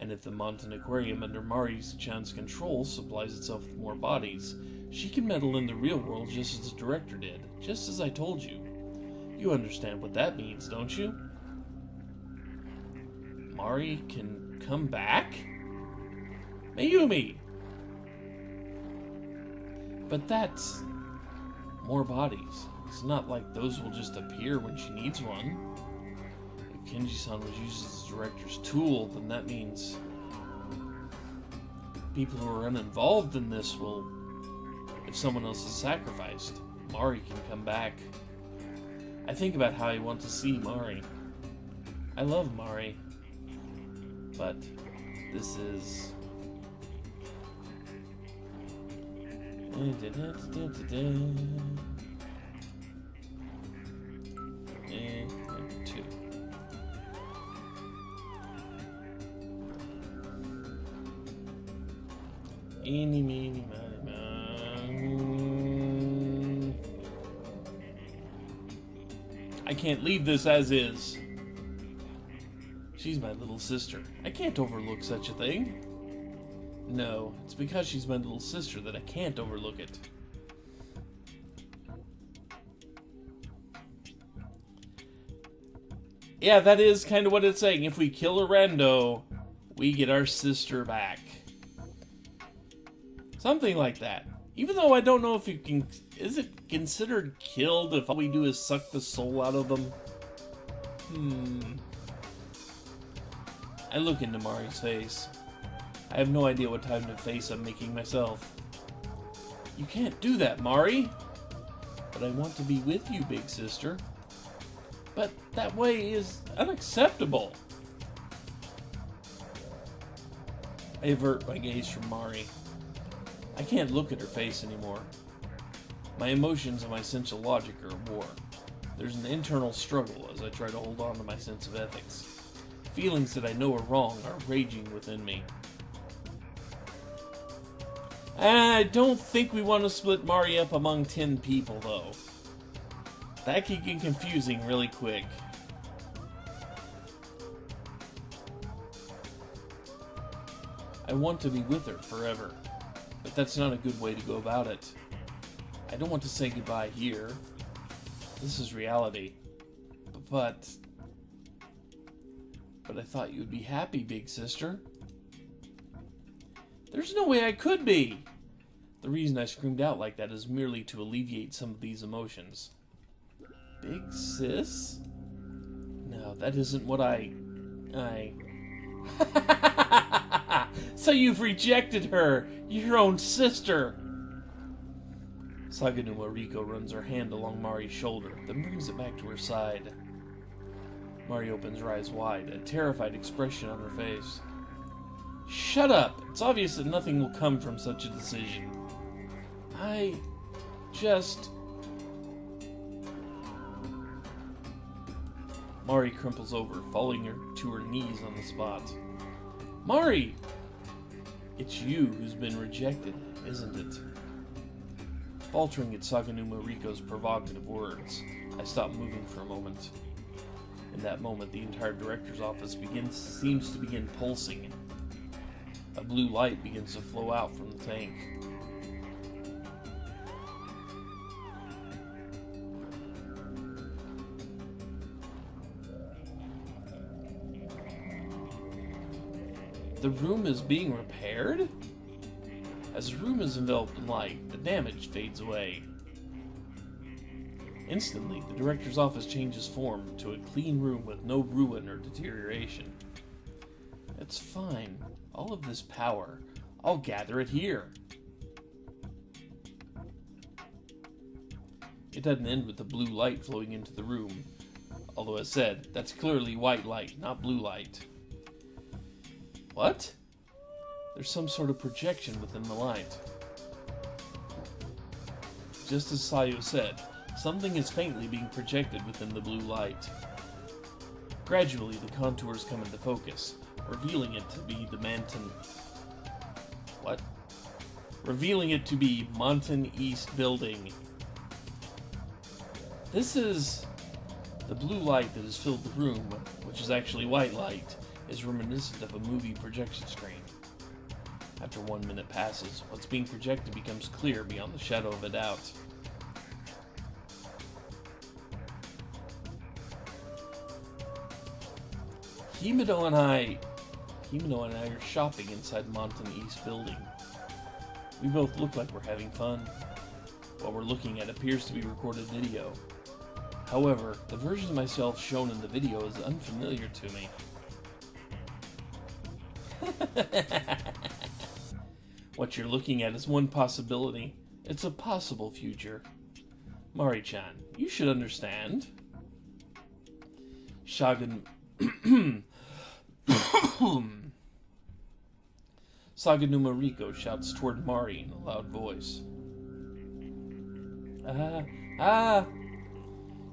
And if the Mountain Aquarium under Mari-chan's control supplies itself with more bodies, she can meddle in the real world just as the director did, just as I told you. You understand what that means, don't you? Mari can come back? Mayumi! But that's more bodies. It's not like those will just appear when she needs one. If Kenji-san was used as the director's tool, then that means people who are uninvolved in this will... If someone else is sacrificed, Mari can come back. I think about how I want to see Mari. I love Mari. But this is... two. Eeny, meeny, miny, moe. I can't leave this as is. She's my little sister. I can't overlook such a thing. No, it's because she's my little sister that I can't overlook it. Yeah, that is kind of what it's saying. If we kill a rando, we get our sister back. Something like that. Even though I don't know if you can... Is it considered killed if all we do is suck the soul out of them? I look into Mari's face. I have no idea what type of face I'm making myself. You can't do that, Mari! But I want to be with you, big sister. But that way is unacceptable. I avert my gaze from Mari. I can't look at her face anymore. My emotions and my sense of logic are at war. There's an internal struggle as I try to hold on to my sense of ethics. Feelings that I know are wrong are raging within me. I don't think we want to split Mari up among 10 people, though. That could get confusing really quick. I want to be with her forever, but that's not a good way to go about it. I don't want to say goodbye here. This is reality. But I thought you would be happy, big sister. There's no way I could be! The reason I screamed out like that is merely to alleviate some of these emotions. Big sis? No, that isn't what I... So you've rejected her! Your own sister! Saganuma Riko runs her hand along Mari's shoulder, then brings it back to her side. Mari opens her eyes wide, a terrified expression on her face. Shut up! It's obvious that nothing will come from such a decision. I... just... Mari crumples over, falling her to her knees on the spot. Mari! It's you who's been rejected, isn't it? Faltering at Saganuma Riko's provocative words, I stop moving for a moment. In that moment, the entire director's office seems to begin pulsing. A blue light begins to flow out from the tank. The room is being repaired? As the room is enveloped in light, the damage fades away. Instantly, the director's office changes form to a clean room with no ruin or deterioration. It's fine. All of this power, I'll gather it here. It doesn't end with the blue light flowing into the room. Although, as said, that's clearly white light, not blue light. What? There's some sort of projection within the light. Just as Sayo said, something is faintly being projected within the blue light. Gradually, the contours come into focus, revealing it to be the Revealing it to be Montan East Building. This is... The blue light that has filled the room, which is actually white light, is reminiscent of a movie projection screen. After 1 minute passes, what's being projected becomes clear beyond the shadow of a doubt. Himeno and I are shopping inside Montan East Building. We both look like we're having fun. What we're looking at appears to be recorded video. However, the version of myself shown in the video is unfamiliar to me. What you're looking at is one possibility. It's a possible future. Mari-chan, you should understand. Saganuma Riko shouts toward Mari in a loud voice.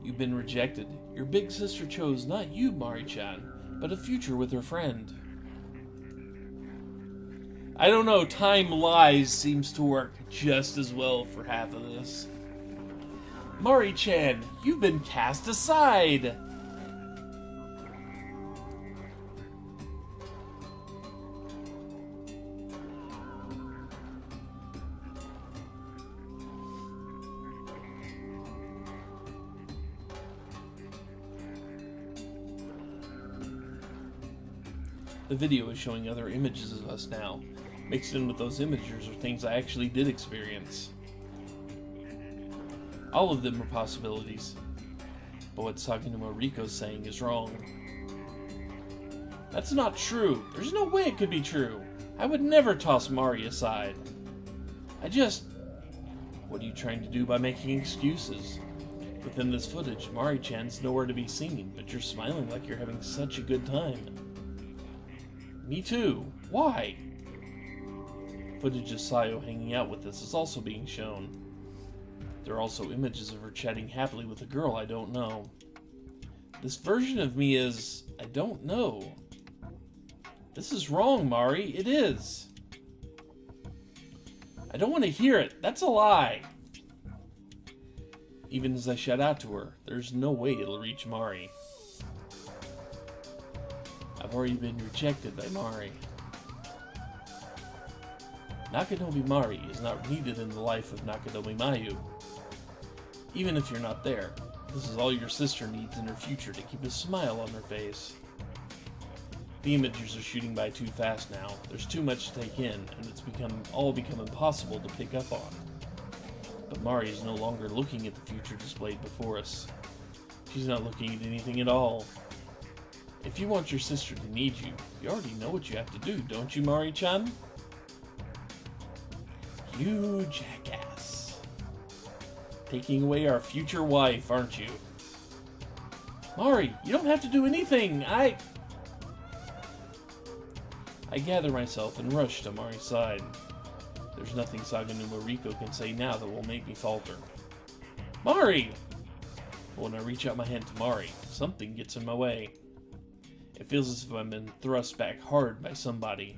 You've been rejected. Your big sister chose not you, Mari-chan, but a future with her friend. I don't know, time lies seems to work just as well for half of this. Mari-chan, you've been cast aside! The video is showing other images of us now. Mixed in with those images are things I actually did experience. All of them are possibilities. But what Saganuma Riko's saying is wrong. That's not true. There's no way it could be true. I would never toss Mari aside. What are you trying to do by making excuses? Within this footage, Mari-chan's nowhere to be seen, but you're smiling like you're having such a good time. Me too. Why? Footage of Sayo hanging out with us is also being shown. There are also images of her chatting happily with a girl I don't know. This version of me is... I don't know. This is wrong, Mari. It is. I don't want to hear it. That's a lie. Even as I shout out to her, there's no way it'll reach Mari. I've already been rejected by Mari. Nakanomi Mari is not needed in the life of Nakanomi Mayu. Even if you're not there, this is all your sister needs in her future to keep a smile on her face. The images are shooting by too fast now. There's too much to take in, and it's all become impossible to pick up on. But Mari is no longer looking at the future displayed before us. She's not looking at anything at all. If you want your sister to need you, you already know what you have to do, don't you, Mari-chan? You jackass. Taking away our future wife, aren't you? Mari, you don't have to do anything. I gather myself and rush to Mari's side. There's nothing Saganuma Riko can say now that will make me falter. Mari! But when I reach out my hand to Mari, something gets in my way. It feels as if I've been thrust back hard by somebody.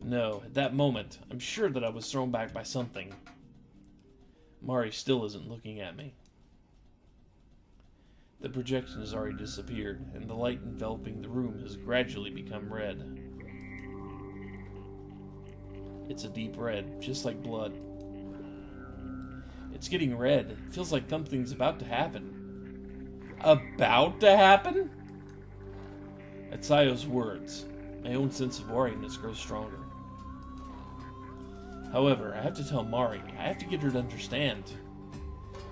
No, at that moment, I'm sure that I was thrown back by something. Mari still isn't looking at me. The projection has already disappeared, and the light enveloping the room has gradually become red. It's a deep red, just like blood. It's getting red. It feels like something's about to happen. About to happen? At Sayo's words, My own sense of worriness grows stronger. However, I have to tell Mari. I have to get her to understand.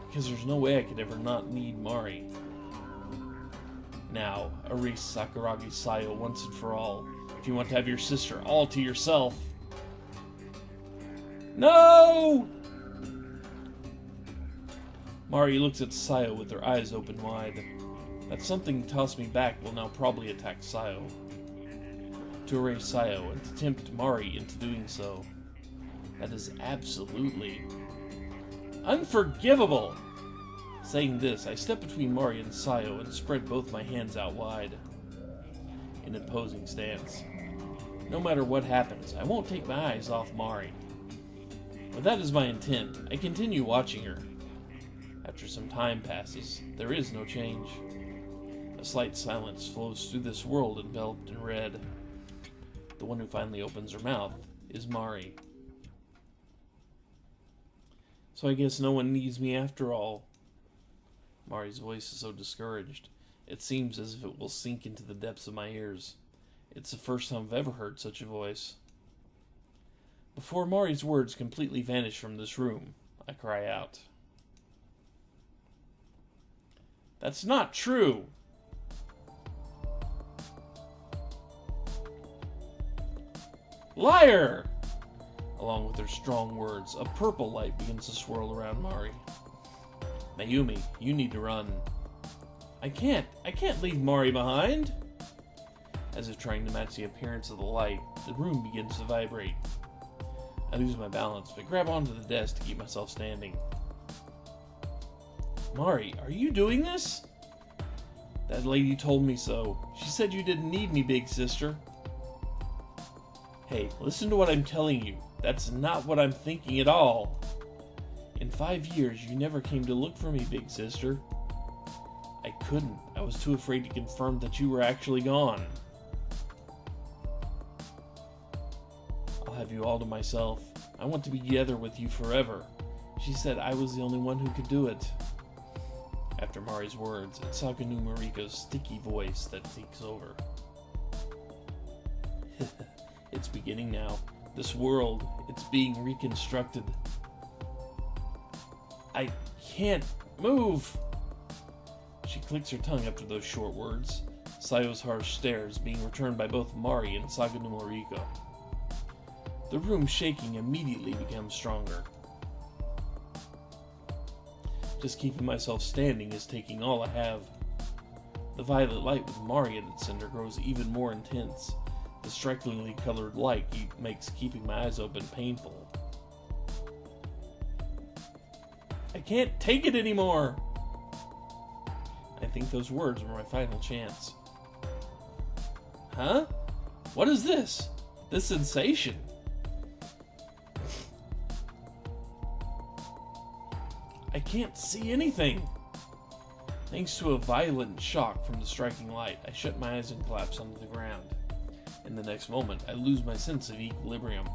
Because there's no way I could ever not need Mari. Now, erase Sakuragi Sayo once and for all. If you want to have your sister all to yourself. No! Mari looks at Sayo with her eyes open wide. That something tossed me back will now probably attack Sayo. To erase Sayo and to tempt Mari into doing so. That is absolutely unforgivable! Saying this, I step between Mari and Sayo and spread both my hands out wide. In an opposing stance. No matter what happens, I won't take my eyes off Mari. But that is my intent. I continue watching her. After some time passes, there is no change. A slight silence flows through this world enveloped in red. The one who finally opens her mouth is Mari. So I guess no one needs me after all. Mari's voice is so discouraged. It seems as if it will sink into the depths of my ears. It's the first time I've ever heard such a voice. Before Mari's words completely vanish from this room, I cry out. That's not true! Liar! Along with her strong words, a purple light begins to swirl around Mari. Mayumi, you need to run. I can't leave Mari behind! As if trying to match the appearance of the light, the room begins to vibrate. I lose my balance, but grab onto the desk to keep myself standing. Mari, are you doing this? That lady told me so. She said you didn't need me, big sister. Hey, listen to what I'm telling you. That's not what I'm thinking at all. In 5 years, you never came to look for me, big sister. I couldn't. I was too afraid to confirm that you were actually gone. I'll have you all to myself. I want to be together with you forever. She said I was the only one who could do it. After Mari's words, it's Sakanu Mariko's sticky voice that takes over. It's beginning now. This world, it's being reconstructed. I can't move! She clicks her tongue after those short words. Sayo's harsh stares being returned by both Mari and Sakanu Mariko. The room shaking immediately becomes stronger. Just keeping myself standing is taking all I have. The violet light with Mari at its center grows even more intense. The strikingly colored light makes keeping my eyes open painful. I can't take it anymore! I think those words were my final chance. Huh? What is this? This sensation? I can't see anything! Thanks to a violent shock from the striking light, I shut my eyes and collapse onto the ground. In the next moment, I lose my sense of equilibrium.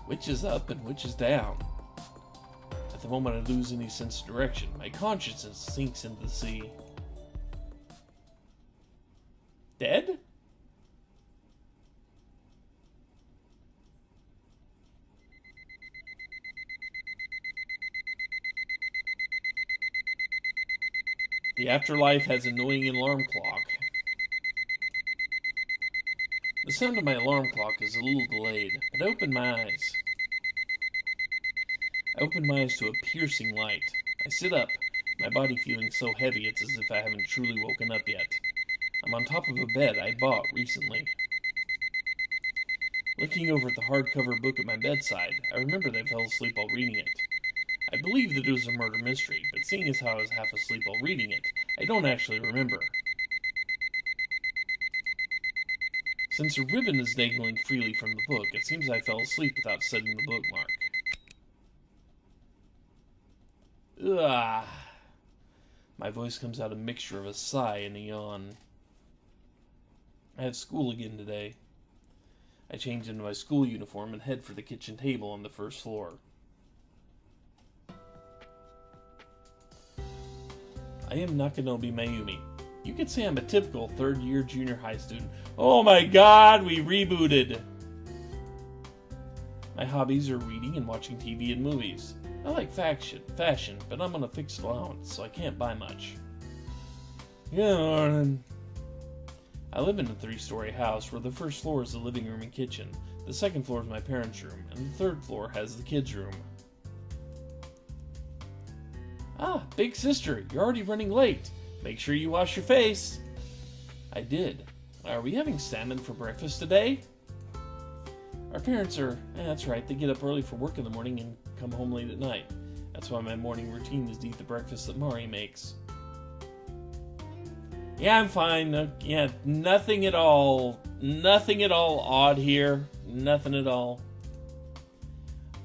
Which is up and which is down? At the moment I lose any sense of direction, my consciousness sinks into the sea. Dead? The afterlife has an annoying alarm clock. The sound of my alarm clock is a little delayed, but I open my eyes. I open my eyes to a piercing light. I sit up, my body feeling so heavy it's as if I haven't truly woken up yet. I'm on top of a bed I bought recently. Looking over at the hardcover book at my bedside, I remember that I fell asleep while reading it. I believe that it was a murder mystery, but seeing as how I was half asleep while reading it, I don't actually remember. Since a ribbon is dangling freely from the book, it seems I fell asleep without setting the bookmark. Ugh. My voice comes out a mixture of a sigh and a yawn. I have school again today. I change into my school uniform and head for the kitchen table on the first floor. I am Nakanobi Mayumi. You could say I'm a typical third-year junior high student. Oh my god, we rebooted! My hobbies are reading and watching TV and movies. I like fashion, but I'm on a fixed allowance, so I can't buy much. Yeah, Arlen. I live in a 3-story house where the first floor is the living room and kitchen, the second floor is my parents' room, and the third floor has the kids' room. Ah, big sister, you're already running late. Make sure you wash your face. I did. Are we having salmon for breakfast today? Our parents are, that's right, they get up early for work in the morning and come home late at night. That's why my morning routine is to eat the breakfast that Mari makes. Yeah, I'm fine. Yeah, nothing at all odd here. Nothing at all.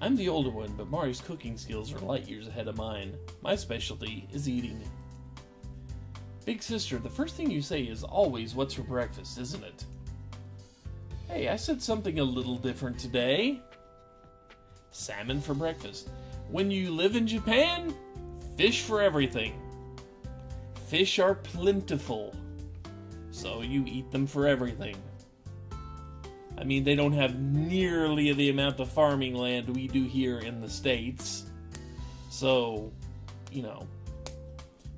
I'm the older one, but Mari's cooking skills are light years ahead of mine. My specialty is eating. Big sister, the first thing you say is always what's for breakfast, isn't it? Hey, I said something a little different today. Salmon for breakfast. When you live in Japan, fish for everything. Fish are plentiful, so you eat them for everything. I mean, they don't have nearly the amount of farming land we do here in the States. So,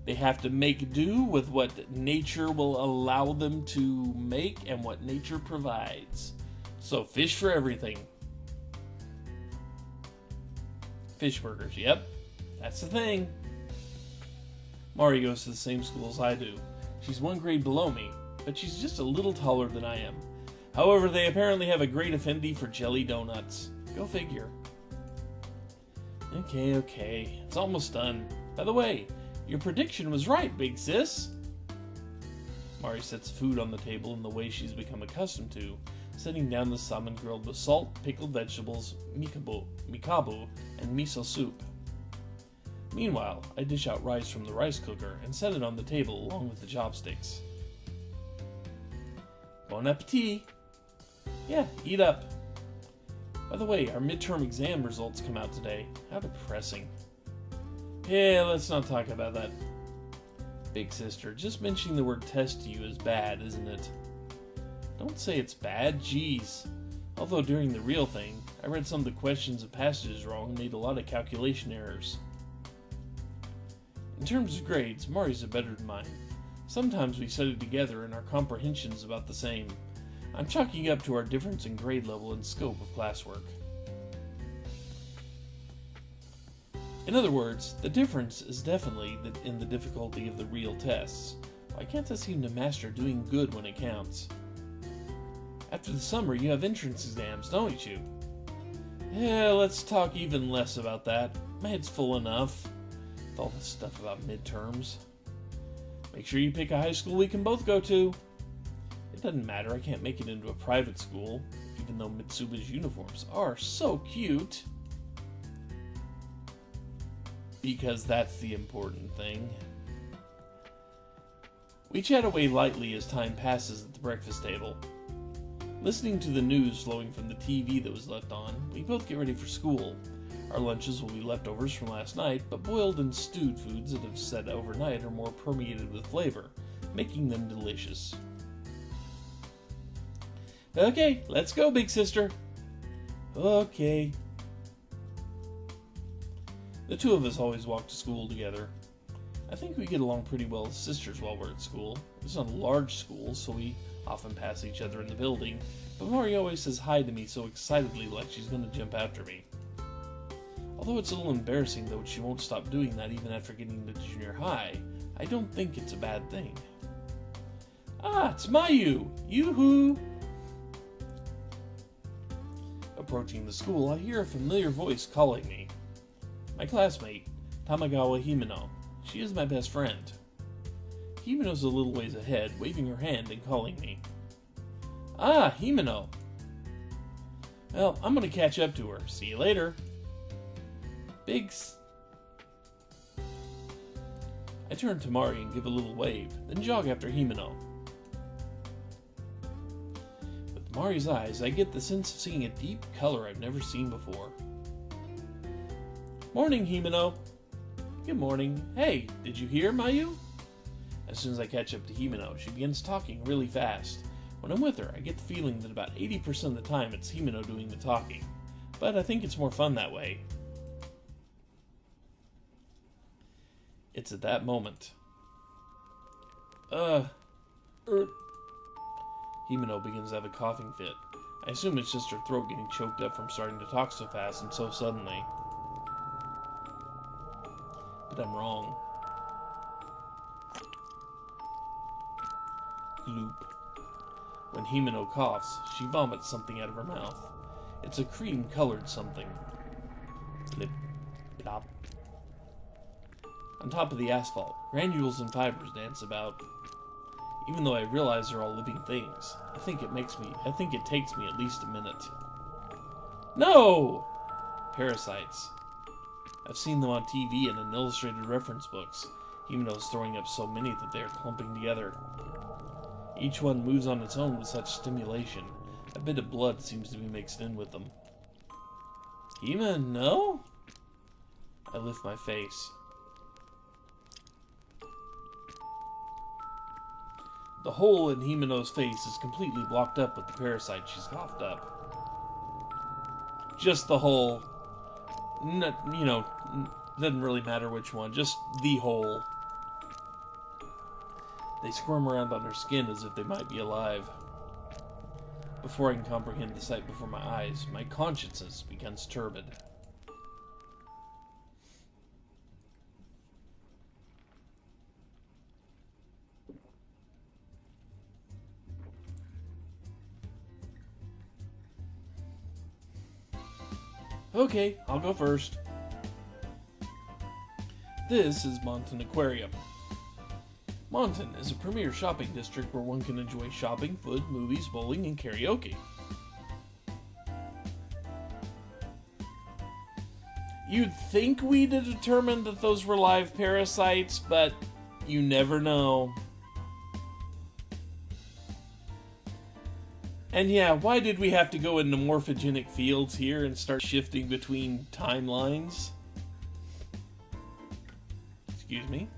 they have to make do with what nature will allow them to make and what nature provides. So, fish for everything. Fish burgers, yep. That's the thing. Mari goes to the same school as I do. She's 1 grade below me, but she's just a little taller than I am. However, they apparently have a great affinity for jelly donuts. Go figure. Okay. It's almost done. By the way, your prediction was right, big sis. Mari sets food on the table in the way she's become accustomed to, setting down the salmon grilled with salt, pickled vegetables, mikabu, and miso soup. Meanwhile, I dish out rice from the rice cooker and set it on the table along with the chopsticks. Bon appetit! Yeah, eat up. By the way, our midterm exam results come out today. How depressing. Yeah, let's not talk about that. Big sister, just mentioning the word test to you is bad, isn't it? Don't say it's bad, jeez. Although during the real thing, I read some of the questions and passages wrong and made a lot of calculation errors. In terms of grades, Mari's are better than mine. Sometimes we study together and our comprehension is about the same. I'm chalking up to our difference in grade level and scope of classwork. In other words, the difference is definitely in the difficulty of the real tests. Why can't I seem to master doing good when it counts? After the summer, you have entrance exams, don't you? Yeah, let's talk even less about that. My head's full enough with all this stuff about midterms. Make sure you pick a high school we can both go to. It doesn't matter, I can't make it into a private school, even though Mitsuba's uniforms are so cute. Because that's the important thing. We chat away lightly as time passes at the breakfast table. Listening to the news flowing from the TV that was left on, we both get ready for school. Our lunches will be leftovers from last night, but boiled and stewed foods that have set overnight are more permeated with flavor, making them delicious. Okay, let's go, big sister. Okay. The two of us always walk to school together. I think we get along pretty well as sisters while we're at school. It's not a large school, so we often pass each other in the building, but Mari always says hi to me so excitedly like she's going to jump after me. Although it's a little embarrassing that she won't stop doing that even after getting to junior high, I don't think it's a bad thing. Ah, it's Mayu! Yoo-hoo! Approaching the school, I hear a familiar voice calling me. My classmate, Tamagawa Himeno. She is my best friend. Himeno's a little ways ahead, waving her hand and calling me. Ah, Himeno! Well, I'm gonna catch up to her. See you later. Biggs. I turn to Mari and give a little wave, then jog after Himeno. With Mari's eyes, I get the sense of seeing a deep color I've never seen before. Morning, Himeno. Good morning. Hey, did you hear, Mayu? As soon as I catch up to Himeno, she begins talking really fast. When I'm with her, I get the feeling that about 80% of the time it's Himeno doing the talking. But I think it's more fun that way. It's at that moment. Himeno begins to have a coughing fit. I assume it's just her throat getting choked up from starting to talk so fast and so suddenly. But I'm wrong. Gloop. When Himeno coughs, she vomits something out of her mouth. It's a cream-colored something. Blip. Blop. On top of the asphalt, granules and fibers dance about. Even though I realize they're all living things, I think it takes me at least a minute. No! Parasites. I've seen them on TV and in illustrated reference books. Himeno's throwing up so many that they are clumping together. Each one moves on its own with such stimulation. A bit of blood seems to be mixed in with them. Himeno? I lift my face. The hole in Himeno's face is completely blocked up with the parasite she's coughed up. Just the hole. Doesn't really matter which one. Just the hole. They squirm around on her skin as if they might be alive. Before I can comprehend the sight before my eyes, my consciousness becomes turbid. Okay, I'll go first. This is Monton Aquarium. Monton is a premier shopping district where one can enjoy shopping, food, movies, bowling, and karaoke. You'd think we'd have determined that those were live parasites, but you never know. And yeah, why did we have to go into morphogenic fields here and start shifting between timelines? Excuse me.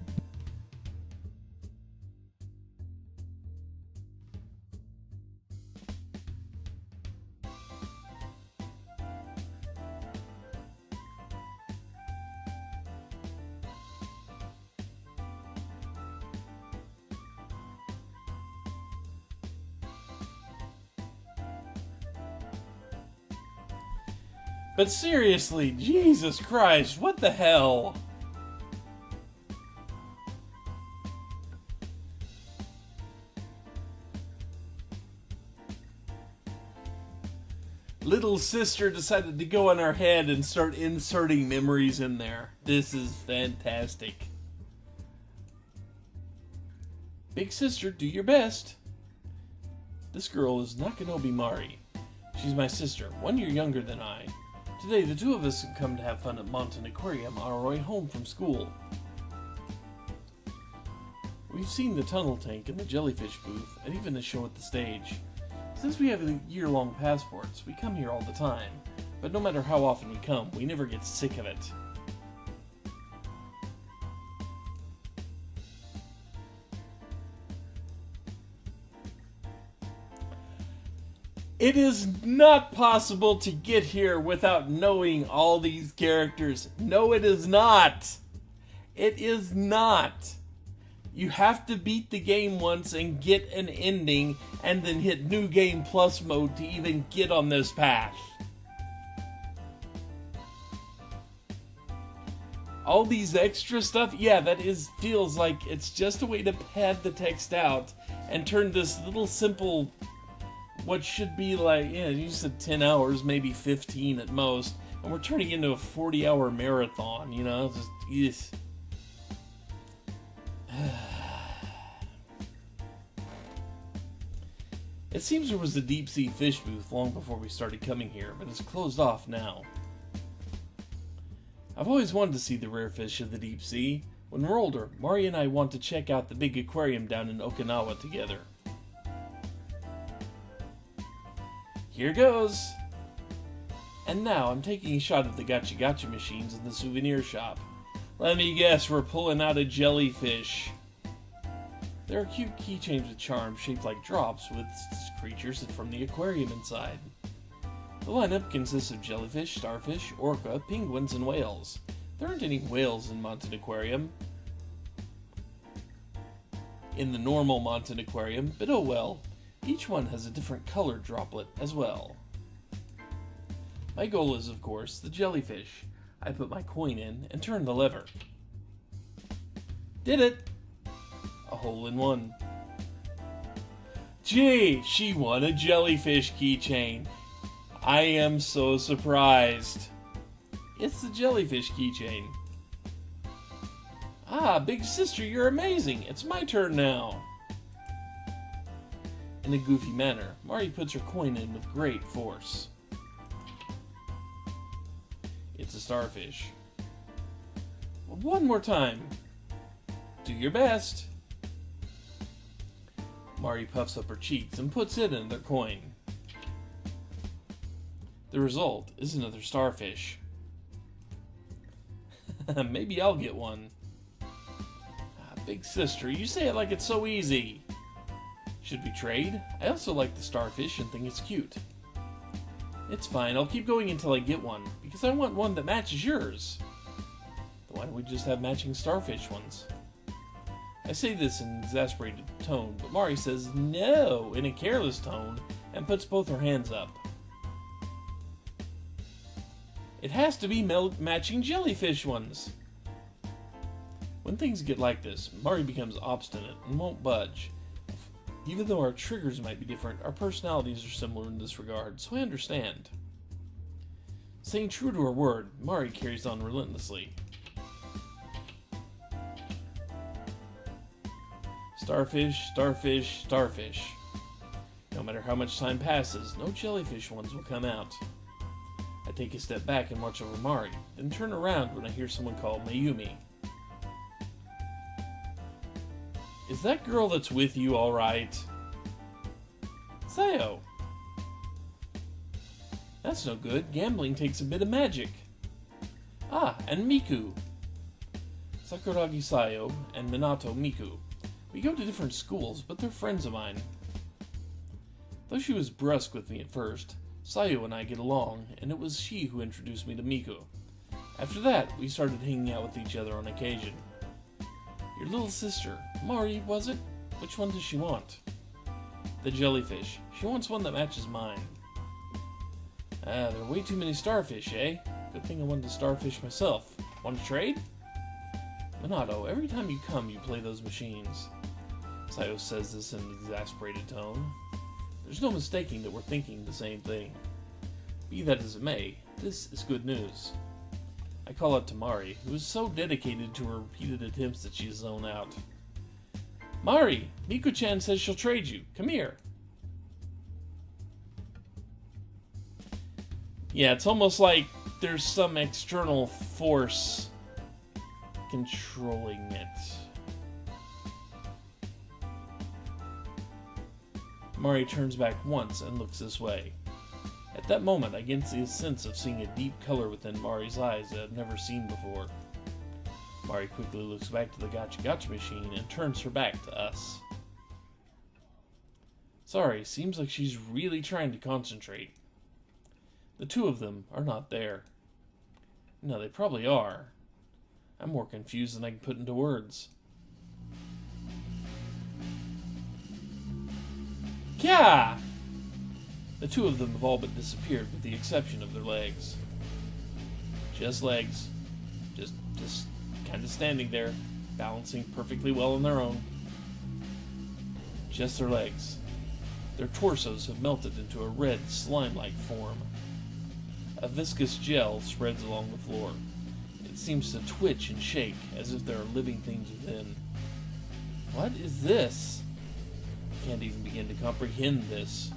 But seriously, Jesus Christ, what the hell? Little sister decided to go on our head and start inserting memories in there. This is fantastic. Big sister, do your best. This girl is Nakanobi Mari. She's my sister, 1 year younger than I. Today, the two of us have come to have fun at Monton Aquarium on our way home from school. We've seen the tunnel tank and the jellyfish booth, and even the show at the stage. Since we have year-long passports, we come here all the time, but no matter how often we come, we never get sick of it. It is not possible to get here without knowing all these characters. No, it is not. It is not. You have to beat the game once and get an ending, and then hit New Game Plus mode to even get on this path. All these extra stuff, yeah, feels like it's just a way to pad the text out and turn this little simple, what should be like, you said 10 hours, maybe 15 at most, and we're turning into a 40-hour marathon, just, It seems there was a deep-sea fish booth long before we started coming here, but it's closed off now. I've always wanted to see the rare fish of the deep sea. When we're older, Mari and I want to check out the big aquarium down in Okinawa together. Here goes! And now I'm taking a shot at the gacha gacha machines in the souvenir shop. Let me guess, we're pulling out a jellyfish. There are cute keychains with charms shaped like drops with creatures from the aquarium inside. The lineup consists of jellyfish, starfish, orca, penguins, and whales. There aren't any whales in Mountain Aquarium. In the normal Mountain Aquarium, but oh well, each one has a different colored droplet as well. My goal is, of course, the jellyfish. I put my coin in and turn the lever. Did it! A hole in one. Gee, she won a jellyfish keychain. I am so surprised. It's the jellyfish keychain. Ah, big sister, you're amazing. It's my turn now. In a goofy manner, Mari puts her coin in with great force. It's a starfish. One more time. Do your best. Mari puffs up her cheeks and puts in another coin. The result is another starfish. Maybe I'll get one. Big sister, you say it like it's so easy. Should we trade? I also like the starfish and think it's cute. It's fine, I'll keep going until I get one, because I want one that matches yours. Then why don't we just have matching starfish ones? I say this in an exasperated tone, but Mari says no in a careless tone and puts both her hands up. It has to be matching jellyfish ones. When things get like this, Mari becomes obstinate and won't budge. Even though our triggers might be different, our personalities are similar in this regard, so I understand. Staying true to her word, Mari carries on relentlessly. Starfish, starfish, starfish. No matter how much time passes, no jellyfish ones will come out. I take a step back and watch over Mari, then turn around when I hear someone call Mayumi. Is that girl that's with you alright? Sayo. That's no good. Gambling takes a bit of magic. Ah, and Miku. Sakuragi Sayo and Minato Miku. We go to different schools, but they're friends of mine. Though she was brusque with me at first, Sayo and I get along, and it was she who introduced me to Miku. After that, we started hanging out with each other on occasion. Your little sister, Mari, was it? Which one does she want? The jellyfish. She wants one that matches mine. Ah, there are way too many starfish, eh? Good thing I wanted to starfish myself. Want to trade? Minato, every time you come, you play those machines. Sayo says this in an exasperated tone. There's no mistaking that we're thinking the same thing. Be that as it may, this is good news. I call out to Mari, who is so dedicated to her repeated attempts that she's zoned out. Mari! Miku-chan says she'll trade you. Come here. Yeah, it's almost like there's some external force controlling it. Mari turns back once and looks this way. At that moment, I get the sense of seeing a deep color within Mari's eyes that I've never seen before. Mari quickly looks back to the gacha machine and turns her back to us. Sorry, seems like she's really trying to concentrate. The two of them are not there. No, they probably are. I'm more confused than I can put into words. Kya! The two of them have all but disappeared with the exception of their legs. Just legs. Just kind of standing there, balancing perfectly well on their own. Just their legs. Their torsos have melted into a red, slime-like form. A viscous gel spreads along the floor. It seems to twitch and shake as if there are living things within. What is this? I can't even begin to comprehend this.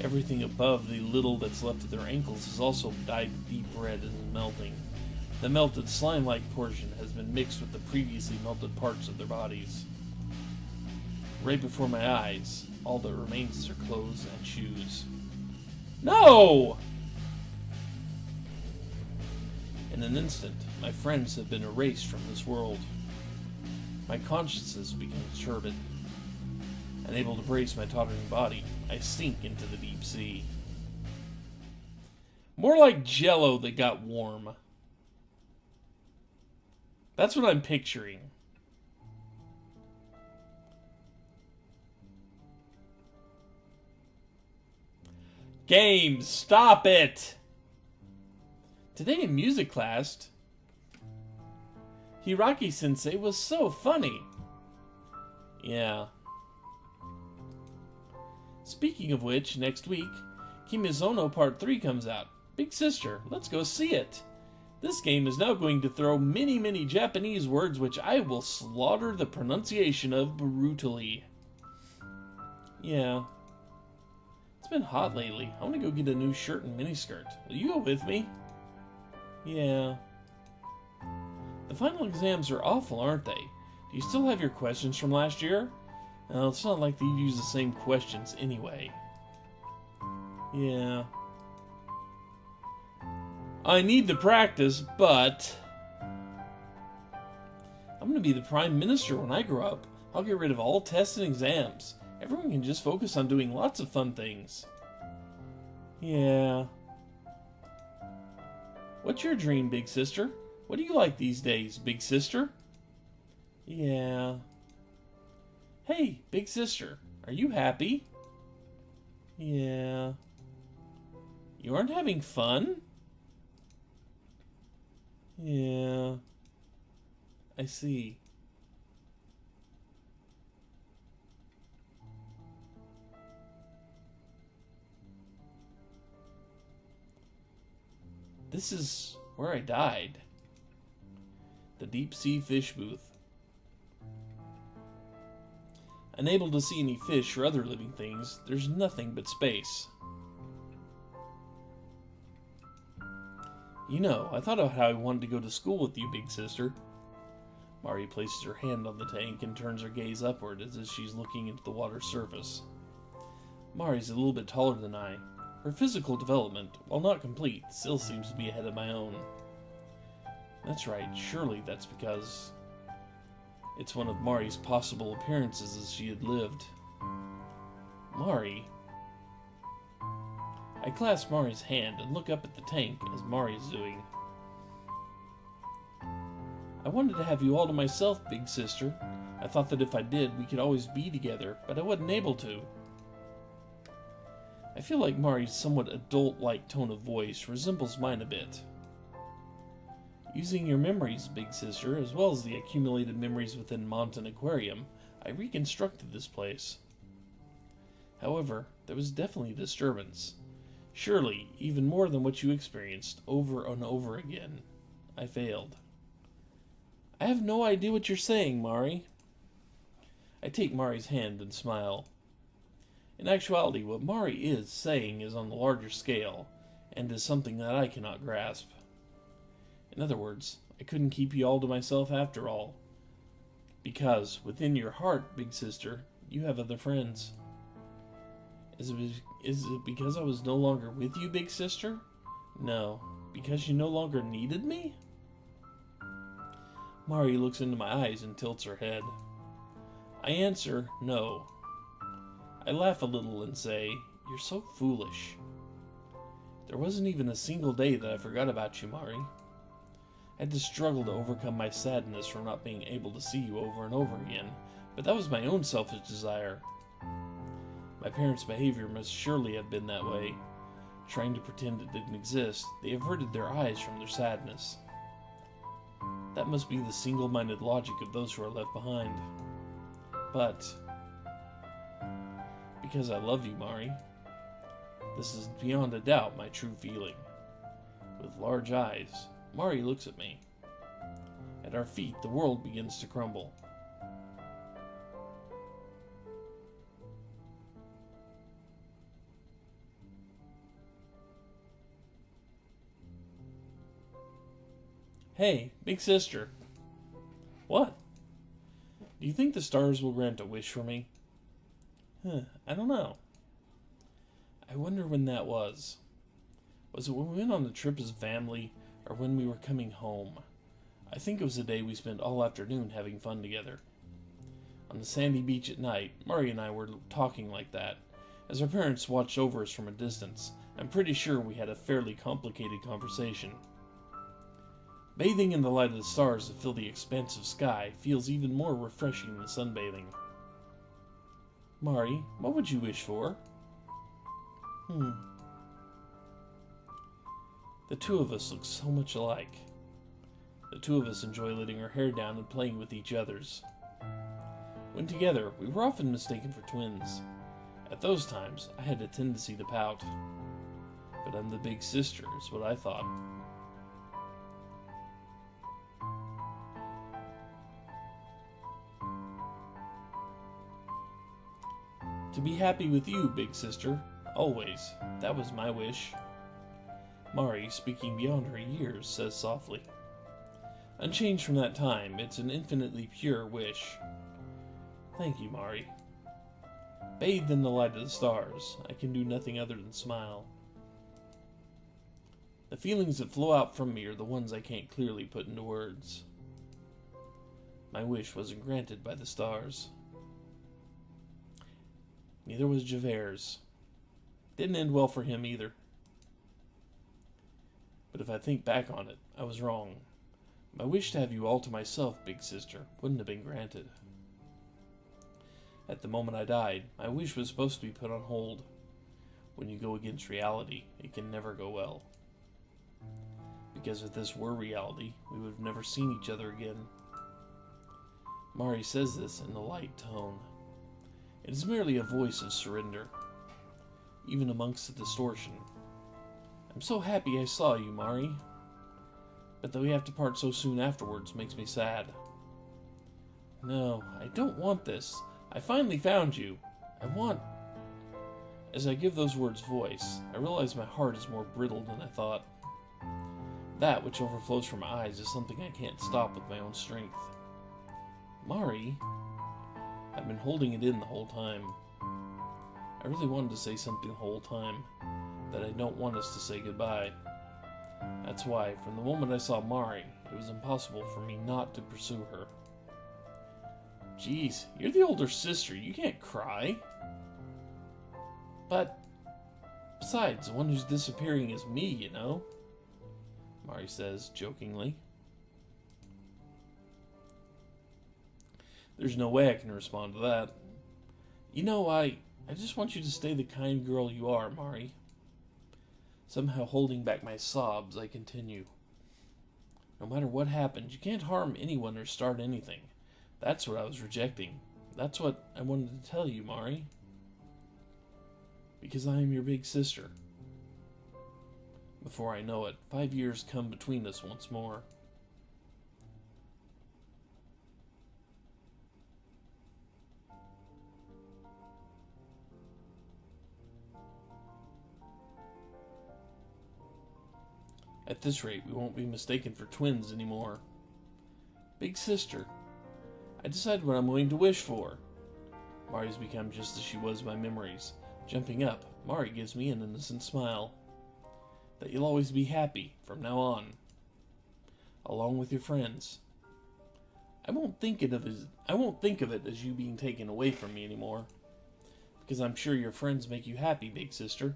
Everything above the little that's left at their ankles is also dyed deep red and is melting. The melted slime-like portion has been mixed with the previously melted parts of their bodies. Right before my eyes, all that remains is their clothes and shoes. No! In an instant, my friends have been erased from this world. My consciousness becomes turbid. Unable to brace my tottering body, I sink into the deep sea. More like Jell-O that got warm. That's what I'm picturing. Games, stop it! Today in music class, Hiraki-sensei was so funny. Yeah. Speaking of which, next week, Kimizono Part 3 comes out. Big sister, let's go see it. This game is now going to throw many Japanese words which I will slaughter the pronunciation of brutally. Yeah. It's been hot lately. I want to go get a new shirt and miniskirt. Will you go with me? Yeah. The final exams are awful, aren't they? Do you still have your questions from last year? Well, it's not like they use the same questions anyway. Yeah. I need to practice, but I'm going to be the Prime Minister when I grow up. I'll get rid of all tests and exams. Everyone can just focus on doing lots of fun things. Yeah. What's your dream, big sister? What do you like these days, big sister? Yeah. Hey, big sister, are you happy? Yeah. You aren't having fun? Yeah. I see. This is where I died. The deep sea fish booth. Unable to see any fish or other living things, there's nothing but space. You know, I thought of how I wanted to go to school with you, big sister. Mari places her hand on the tank and turns her gaze upward as if she's looking into the water's surface. Mari's a little bit taller than I. Her physical development, while not complete, still seems to be ahead of my own. That's right, surely that's because it's one of Mari's possible appearances as she had lived. Mari. I clasp Mari's hand and look up at the tank as Mari is doing. I wanted to have you all to myself, big sister. I thought that if I did, we could always be together, but I wasn't able to. I feel like Mari's somewhat adult-like tone of voice resembles mine a bit. Using your memories, big sister, as well as the accumulated memories within Mountain Aquarium, I reconstructed this place. However, there was definitely disturbance. Surely, even more than what you experienced over and over again. I failed. I have no idea what you're saying, Mari. I take Mari's hand and smile. In actuality, what Mari is saying is on the larger scale, and is something that I cannot grasp. In other words, I couldn't keep you all to myself after all. Because, within your heart, big sister, you have other friends. Is it because I was no longer with you, big sister? No. Because you no longer needed me? Mari looks into my eyes and tilts her head. I answer, no. I laugh a little and say, you're so foolish. There wasn't even a single day that I forgot about you, Mari. I had to struggle to overcome my sadness from not being able to see you over and over again, but that was my own selfish desire. My parents' behavior must surely have been that way. Trying to pretend it didn't exist, they averted their eyes from their sadness. That must be the single-minded logic of those who are left behind. But because I love you, Mari, this is beyond a doubt my true feeling. With large eyes, Mari looks at me. At our feet, the world begins to crumble. Hey, big sister. What? Do you think the stars will grant a wish for me? I don't know. I wonder when that was. Was it when we went on the trip as a family, or when we were coming home? I think it was the day we spent all afternoon having fun together. On the sandy beach at night, Mari and I were talking like that. As our parents watched over us from a distance, I'm pretty sure we had a fairly complicated conversation. Bathing in the light of the stars that fill the expansive sky feels even more refreshing than sunbathing. Mari, what would you wish for? The two of us look so much alike. The two of us enjoy letting our hair down and playing with each other's. When together, we were often mistaken for twins. At those times, I had a tendency to pout. But I'm the big sister, is what I thought. To be happy with you, big sister. Always. That was my wish. Mari, speaking beyond her years, says softly. Unchanged from that time, it's an infinitely pure wish. Thank you, Mari. Bathed in the light of the stars, I can do nothing other than smile. The feelings that flow out from me are the ones I can't clearly put into words. My wish wasn't granted by the stars. Neither was Javert's. Didn't end well for him either. But if I think back on it, I was wrong. My wish to have you all to myself, big sister, wouldn't have been granted. At the moment I died, my wish was supposed to be put on hold. When you go against reality, it can never go well. Because if this were reality, we would have never seen each other again. Mari says this in a light tone. It is merely a voice of surrender, even amongst the distortion. I'm so happy I saw you, Mari. But that we have to part so soon afterwards makes me sad. No, I don't want this. I finally found you. As I give those words voice, I realize my heart is more brittle than I thought. That which overflows from my eyes is something I can't stop with my own strength. Mari, I've been holding it in the whole time. I really wanted to say something the whole time, that I don't want us to say goodbye. That's why, from the moment I saw Mari, it was impossible for me not to pursue her. Geez, you're the older sister, you can't cry. But, besides, the one who's disappearing is me, you know, Mari says, jokingly. There's no way I can respond to that. You know, I just want you to stay the kind girl you are, Mari. Somehow holding back my sobs, I continue. No matter what happens, you can't harm anyone or start anything. That's what I was rejecting. That's what I wanted to tell you, Mari. Because I am your big sister. Before I know it, 5 years come between us once more. At this rate, we won't be mistaken for twins anymore. Big sister, I decided what I'm going to wish for. Mari's become just as she was by memories. Jumping up, Mari gives me an innocent smile. That you'll always be happy from now on, along with your friends. I won't think of it as you being taken away from me anymore, because I'm sure your friends make you happy, big sister.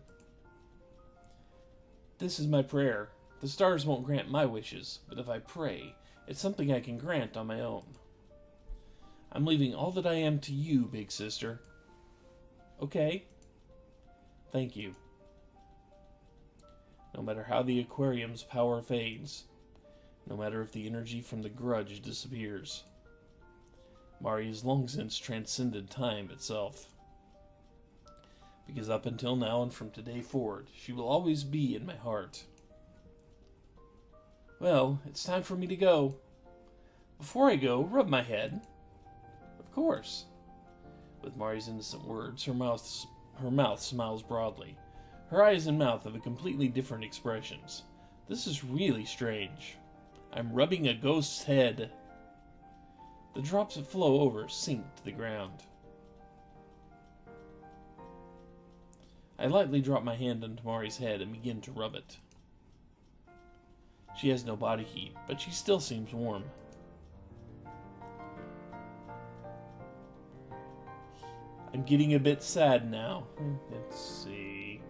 This is my prayer. The stars won't grant my wishes, but if I pray, it's something I can grant on my own. I'm leaving all that I am to you, big sister. Okay? Thank you. No matter how the aquarium's power fades, no matter if the energy from the grudge disappears, Mari has long since transcended time itself. Because up until now and from today forward, she will always be in my heart. Well, it's time for me to go. Before I go, rub my head. Of course. With Mari's innocent words, her mouth smiles broadly. Her eyes and mouth have a completely different expressions. This is really strange. I'm rubbing a ghost's head. The drops that flow over sink to the ground. I lightly drop my hand on Mari's head and begin to rub it. She has no body heat, but she still seems warm. I'm getting a bit sad now. Let's see.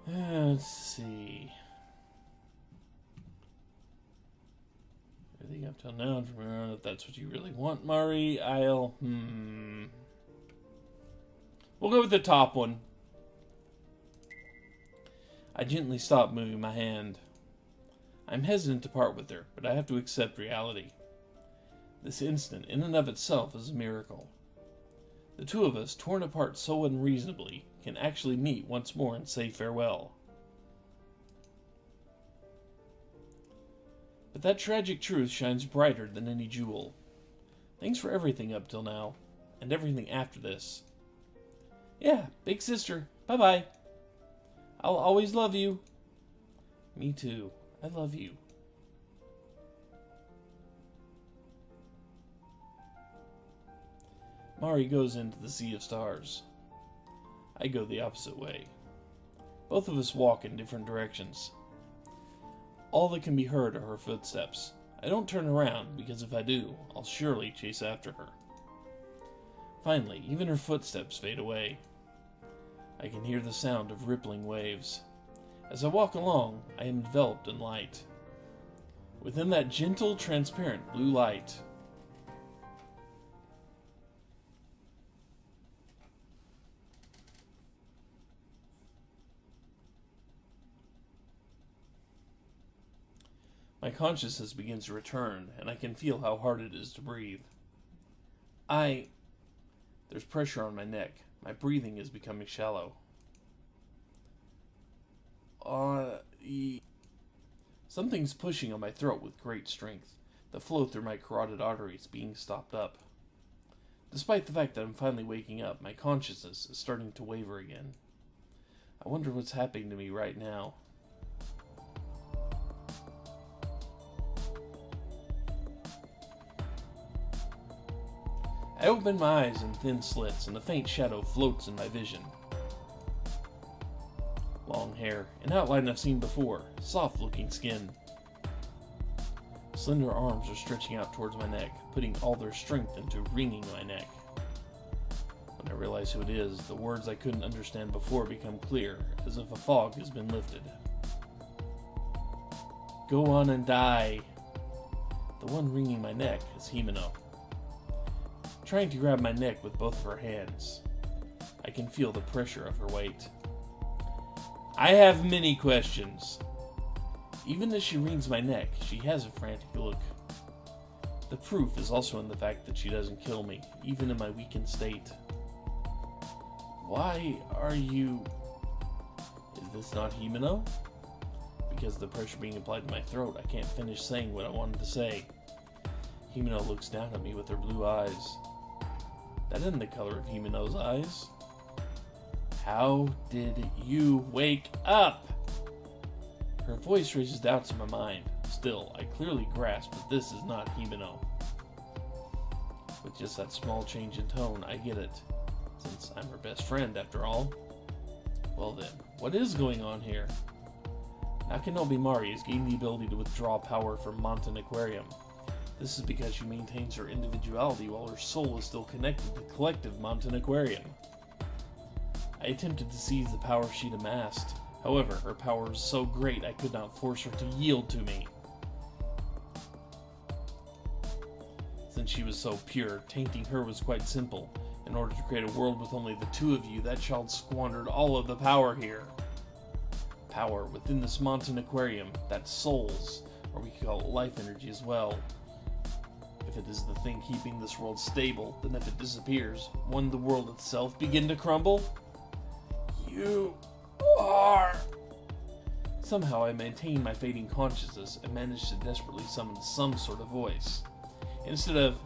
Let's see. Everything up till now, from around, if that's what you really want, Mari, We'll go with the top one. I gently stop moving my hand. I'm hesitant to part with her, but I have to accept reality. This instant, in and of itself, is a miracle. The two of us, torn apart so unreasonably, can actually meet once more and say farewell. But that tragic truth shines brighter than any jewel. Thanks for everything up till now, and everything after this. Yeah, big sister, bye-bye. I'll always love you. Me too, I love you. Mari goes into the sea of stars. I go the opposite way. Both of us walk in different directions. All that can be heard are her footsteps. I don't turn around, because if I do, I'll surely chase after her. Finally, even her footsteps fade away. I can hear the sound of rippling waves. As I walk along, I am enveloped in light. Within that gentle, transparent blue light, my consciousness begins to return, and I can feel how hard it is to breathe. There's pressure on my neck. My breathing is becoming shallow. Something's pushing on my throat with great strength. The flow through my carotid arteries being stopped up. Despite the fact that I'm finally waking up, my consciousness is starting to waver again. I wonder what's happening to me right now. I open my eyes in thin slits, and a faint shadow floats in my vision. Long hair, an outline I've seen before, soft-looking skin. Slender arms are stretching out towards my neck, putting all their strength into wringing my neck. When I realize who it is, the words I couldn't understand before become clear, as if a fog has been lifted. Go on and die. The one wringing my neck is Himeno. Trying to grab my neck with both of her hands. I can feel the pressure of her weight. I have many questions. Even as she wrings my neck, she has a frantic look. The proof is also in the fact that she doesn't kill me, even in my weakened state. Why are you... Is this not Himeno? Because of the pressure being applied to my throat, I can't finish saying what I wanted to say. Himeno looks down at me with her blue eyes. That isn't the color of Himeno's eyes. How did you wake up? Her voice raises doubts in my mind. Still, I clearly grasp that this is not Himeno. With just that small change in tone, I get it. Since I'm her best friend, after all. Well then, what is going on here? Nakanobi Mari has gained the ability to withdraw power from Mountain Aquarium. This is because she maintains her individuality while her soul is still connected to the collective Mountain Aquarium. I attempted to seize the power she'd amassed. However, her power was so great I could not force her to yield to me. Since she was so pure, tainting her was quite simple. In order to create a world with only the two of you, that child squandered all of the power here. Power within this Mountain Aquarium, that's souls, or we could call it life energy as well. If it is the thing keeping this world stable, then if it disappears, won't the world itself begin to crumble? You are... Somehow I maintain my fading consciousness and manage to desperately summon some sort of voice. Instead of,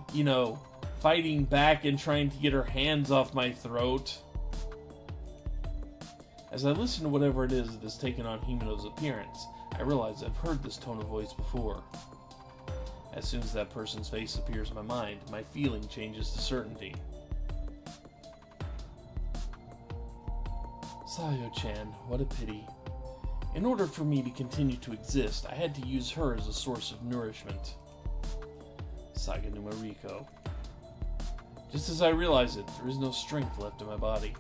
fighting back and trying to get her hands off my throat. As I listen to whatever it is that has taken on Himeno's appearance, I realize I've heard this tone of voice before. As soon as that person's face appears in my mind, my feeling changes to certainty. Sayo-chan, what a pity. In order for me to continue to exist, I had to use her as a source of nourishment. Saganuma Riko. Just as I realize it, there is no strength left in my body.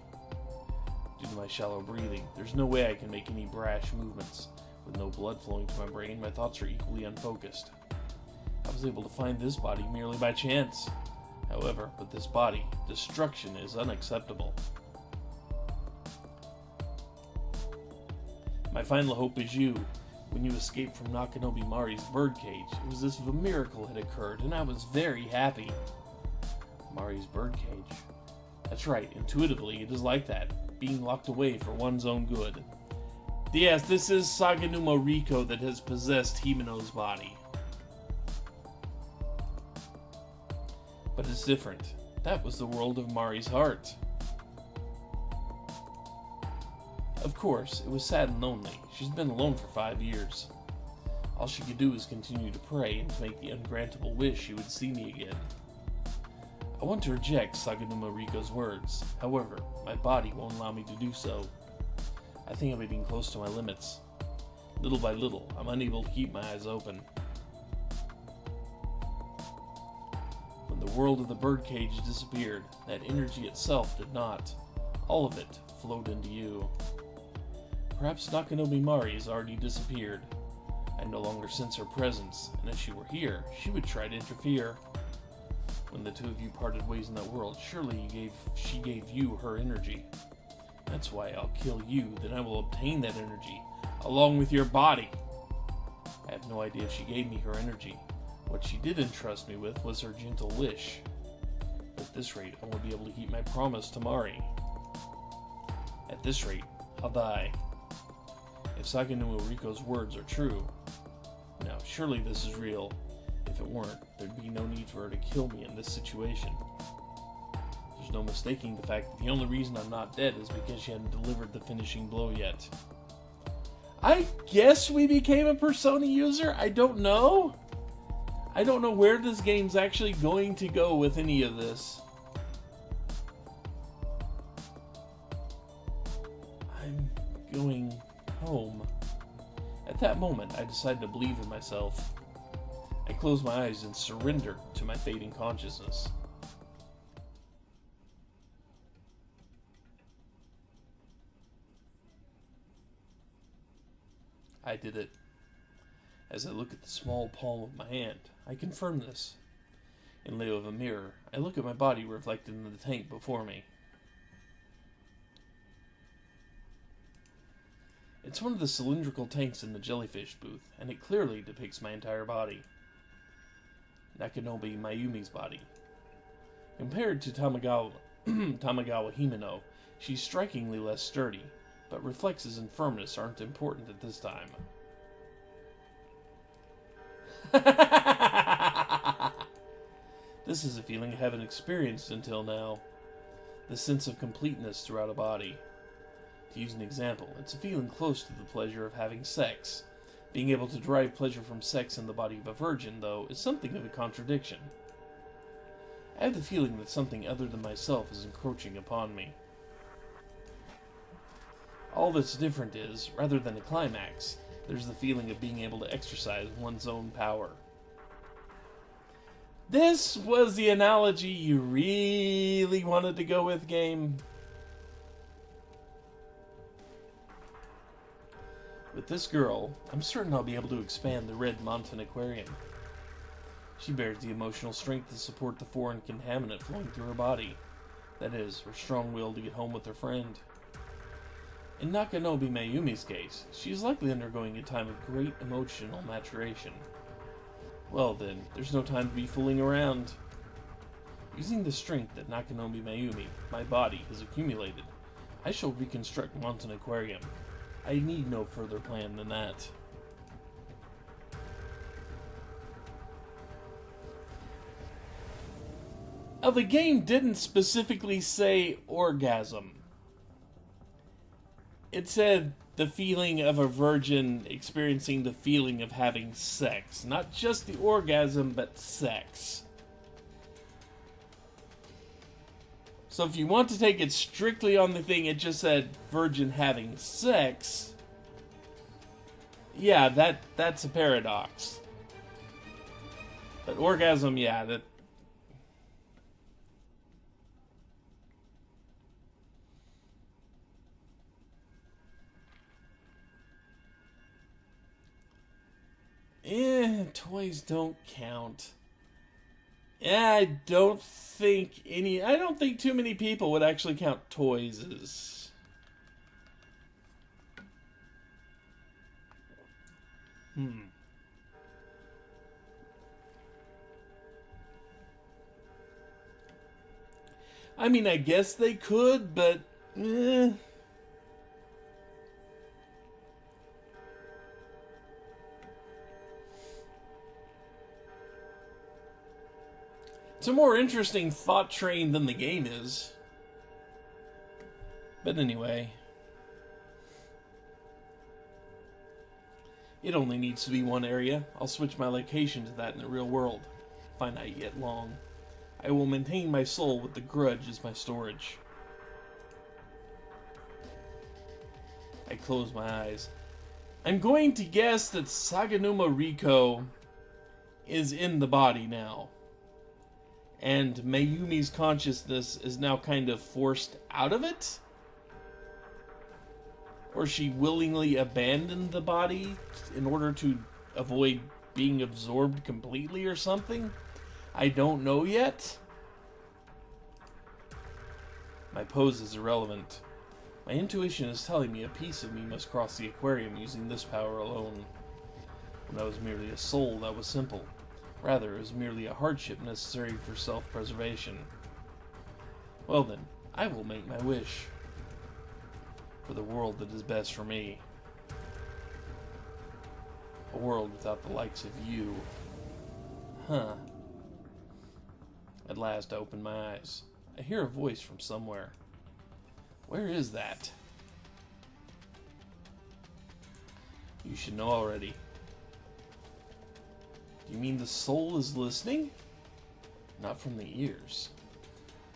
Due to my shallow breathing, there's no way I can make any brash movements. With no blood flowing to my brain, my thoughts are equally unfocused. I was able to find this body merely by chance. However, with this body, destruction is unacceptable. My final hope is you. When you escaped from Nakanobi Mari's birdcage, it was as if a miracle had occurred, and I was very happy. Mari's birdcage. That's right, intuitively it is like that, being locked away for one's own good. Yes, this is Saganuma Riko that has possessed Himeno's body. But it's different. That was the world of Mari's heart. Of course, it was sad and lonely. She's been alone for 5 years. All she could do was continue to pray and to make the ungrantable wish she would see me again. I want to reject Saganuma Riko's words. However, my body won't allow me to do so. I think I'm getting close to my limits. Little by little, I'm unable to keep my eyes open. When the world of the birdcage disappeared, that energy itself did not. All of it flowed into you. Perhaps Nakanobi Mari has already disappeared. I no longer sense her presence, and if she were here, she would try to interfere. When the two of you parted ways in that world, surely she gave you her energy. That's why I'll kill you, then I will obtain that energy, along with your body. I have no idea if she gave me her energy. What she did entrust me with was her gentle wish. At this rate, I won't be able to keep my promise to Mari. At this rate, I'll die. If Saganuma Riko's words are true, now surely this is real. If it weren't, there'd be no need for her to kill me in this situation. There's no mistaking the fact that the only reason I'm not dead is because she hadn't delivered the finishing blow yet. I guess we became a Persona user? I don't know. I don't know where this game's actually going to go with any of this. I'm going home. At that moment, I decided to believe in myself. I closed my eyes and surrendered to my fading consciousness. I did it. As I look at the small palm of my hand, I confirm this. In lieu of a mirror, I look at my body reflected in the tank before me. It's one of the cylindrical tanks in the jellyfish booth, and it clearly depicts my entire body. Nakanobi Mayumi's body. Compared to Tamagawa Himeno, she's strikingly less sturdy, but reflexes and firmness aren't important at this time. This is a feeling I haven't experienced until now. The sense of completeness throughout a body. To use an example, it's a feeling close to the pleasure of having sex. Being able to derive pleasure from sex in the body of a virgin, though, is something of a contradiction. I have the feeling that something other than myself is encroaching upon me. All that's different is, rather than a climax, there's the feeling of being able to exercise one's own power. This was the analogy you really wanted to go with, game. With this girl, I'm certain I'll be able to expand the red mountain aquarium. She bears the emotional strength to support the foreign contaminant flowing through her body. That is, her strong will to get home with her friend. In Nakanobi Mayumi's case, she is likely undergoing a time of great emotional maturation. Well then, there's no time to be fooling around. Using the strength that Nakanobi Mayumi, my body, has accumulated, I shall reconstruct Mountain Aquarium. I need no further plan than that. Now, the game didn't specifically say orgasm. It said the feeling of a virgin experiencing the feeling of having sex. Not just the orgasm, but sex. So if you want to take it strictly on the thing, it just said virgin having sex. Yeah, that's a paradox. But orgasm, yeah, that... Toys don't count. Yeah, I don't think too many people would actually count toys as... I mean, I guess they could, but... It's a more interesting thought train than the game is. But anyway... It only needs to be one area. I'll switch my location to that in the real world. Finite yet long. I will maintain my soul with the grudge as my storage. I close my eyes. I'm going to guess that Saganuma Riko is in the body now. And Mayumi's consciousness is now kind of forced out of it? Or she willingly abandoned the body in order to avoid being absorbed completely or something? I don't know yet. My pose is irrelevant. My intuition is telling me a piece of me must cross the aquarium using this power alone. When I was merely a soul, that was simple. Rather, it was merely a hardship necessary for self-preservation. Well then, I will make my wish. For the world that is best for me. A world without the likes of you. Huh. At last I open my eyes. I hear a voice from somewhere. Where is that? You should know already. Do you mean the soul is listening? Not from the ears.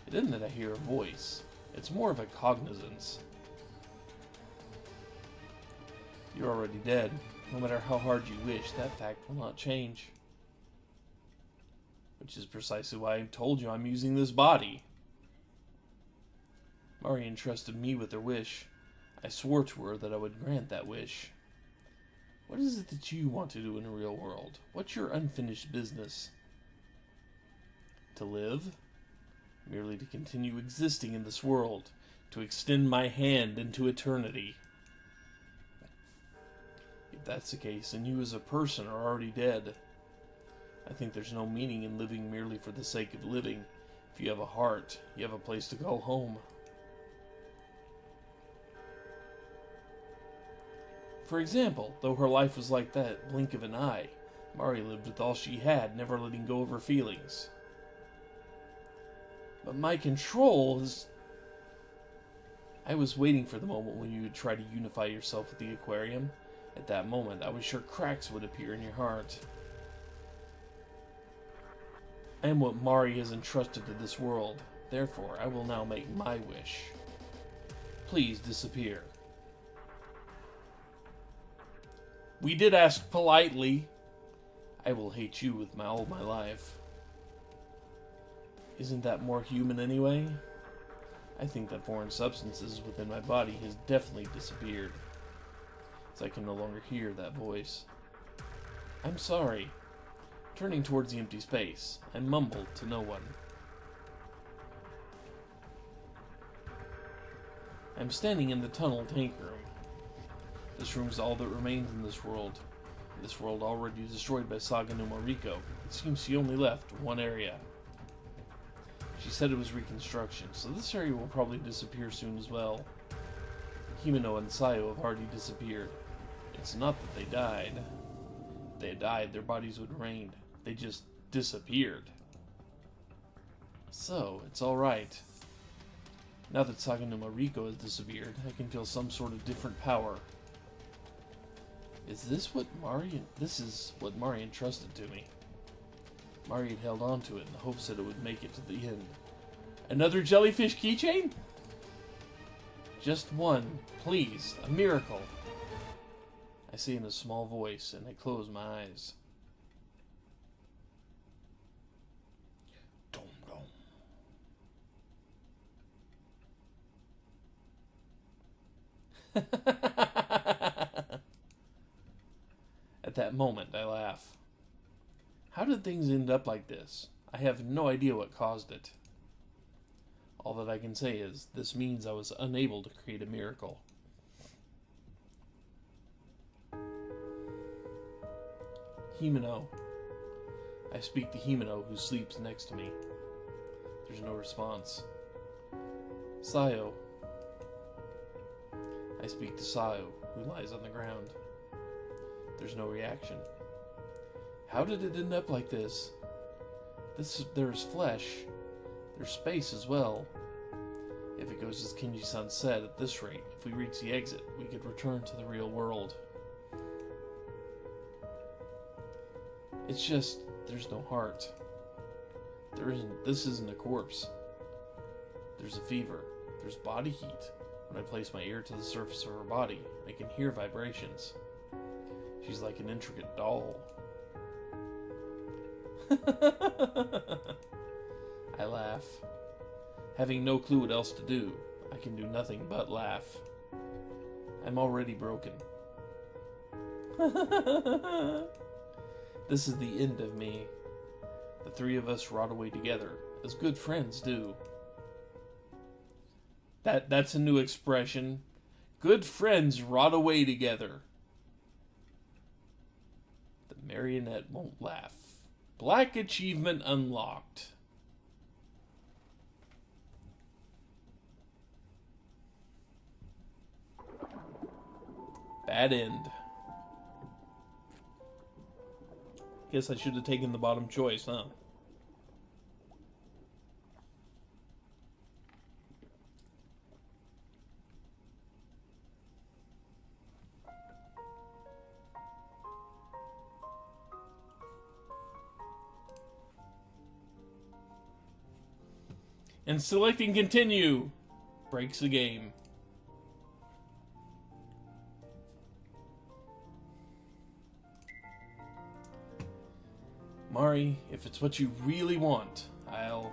It isn't that I hear a voice. It's more of a cognizance. You're already dead. No matter how hard you wish, that fact will not change. Which is precisely why I told you I'm using this body. Mari entrusted me with her wish. I swore to her that I would grant that wish. What is it that you want to do in the real world? What's your unfinished business? To live? Merely to continue existing in this world. To extend my hand into eternity. If that's the case, then you as a person are already dead. I think there's no meaning in living merely for the sake of living. If you have a heart, you have a place to call home. For example, though her life was like that blink of an eye, Mari lived with all she had, never letting go of her feelings. But my control is... I was waiting for the moment when you would try to unify yourself with the aquarium. At that moment, I was sure cracks would appear in your heart. I am what Mari has entrusted to this world. Therefore, I will now make my wish. Please disappear. We did ask politely. I will hate you with all my life. Isn't that more human anyway? I think that foreign substances within my body has definitely disappeared. As I can no longer hear that voice. I'm sorry. Turning towards the empty space, I mumbled to no one. I'm standing in the tunnel tank room. This room is all that remains in this world. This world already destroyed by Saganuma Riko. It seems she only left one area. She said it was reconstruction, so this area will probably disappear soon as well. Himeno and Sayo have already disappeared. It's not that they died. If they had died, their bodies would remain. They just disappeared. So, it's alright. Now that Saganuma Riko has disappeared, I can feel some sort of different power. This is what Mari entrusted to me. Mari had held on to it in the hopes that it would make it to the end. Another jellyfish keychain? Just one, please, a miracle. I say in a small voice, and I close my eyes. Dum dum. At that moment, I laugh. How did things end up like this? I have no idea what caused it. All that I can say is, this means I was unable to create a miracle. Himeno. I speak to Himeno, who sleeps next to me. There's no response. Sayo. I speak to Sayo, who lies on the ground. There's no reaction. How did it end up like this? There's flesh. There's space as well. If it goes as Kenji-san said, at this rate, if we reach the exit, we could return to the real world. It's just, there's no heart. This isn't a corpse. There's a fever. There's body heat. When I place my ear to the surface of her body, I can hear vibrations. She's like an intricate doll. I laugh. Having no clue what else to do, I can do nothing but laugh. I'm already broken. This is the end of me. The three of us rot away together, as good friends do. That's a new expression. Good friends rot away together. The marionette won't laugh. Black achievement unlocked. Bad end. Guess I should have taken the bottom choice, huh? And selecting continue breaks the game. Mari, if it's what you really want, I'll...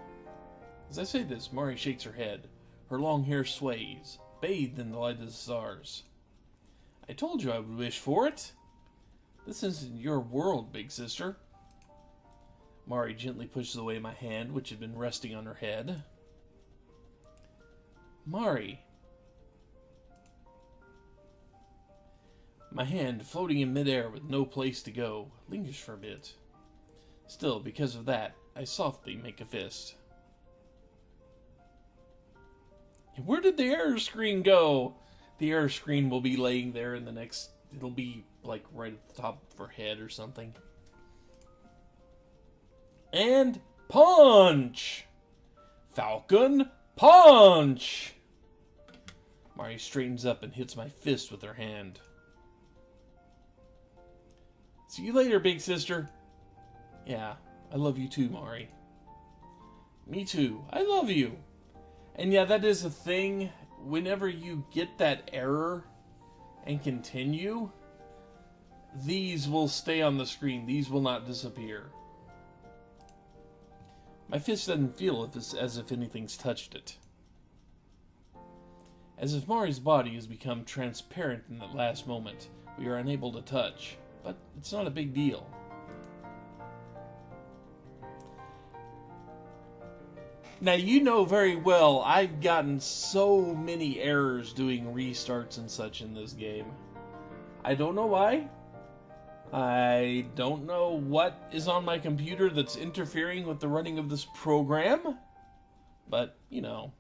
As I say this, Mari shakes her head. Her long hair sways, bathed in the light of the stars. I told you I would wish for it. This isn't your world, big sister. Mari gently pushes away my hand, which had been resting on her head. Mari. My hand, floating in midair with no place to go, lingers for a bit. Still, because of that, I softly make a fist. Where did the error screen go? The error screen will be laying there in the next... It'll be, like, right at the top of her head or something. And punch! Falcon punch! Mari straightens up and hits my fist with her hand. See you later, big sister. Yeah, I love you too, Mari. Me too. I love you. And yeah, that is a thing. Whenever you get that error and continue, these will stay on the screen. These will not disappear. My fist doesn't feel as if anything's touched it. As if Mari's body has become transparent in that last moment. We are unable to touch, but it's not a big deal. Now, you know very well, I've gotten so many errors doing restarts and such in this game. I don't know why. I don't know what is on my computer that's interfering with the running of this program. But, you know.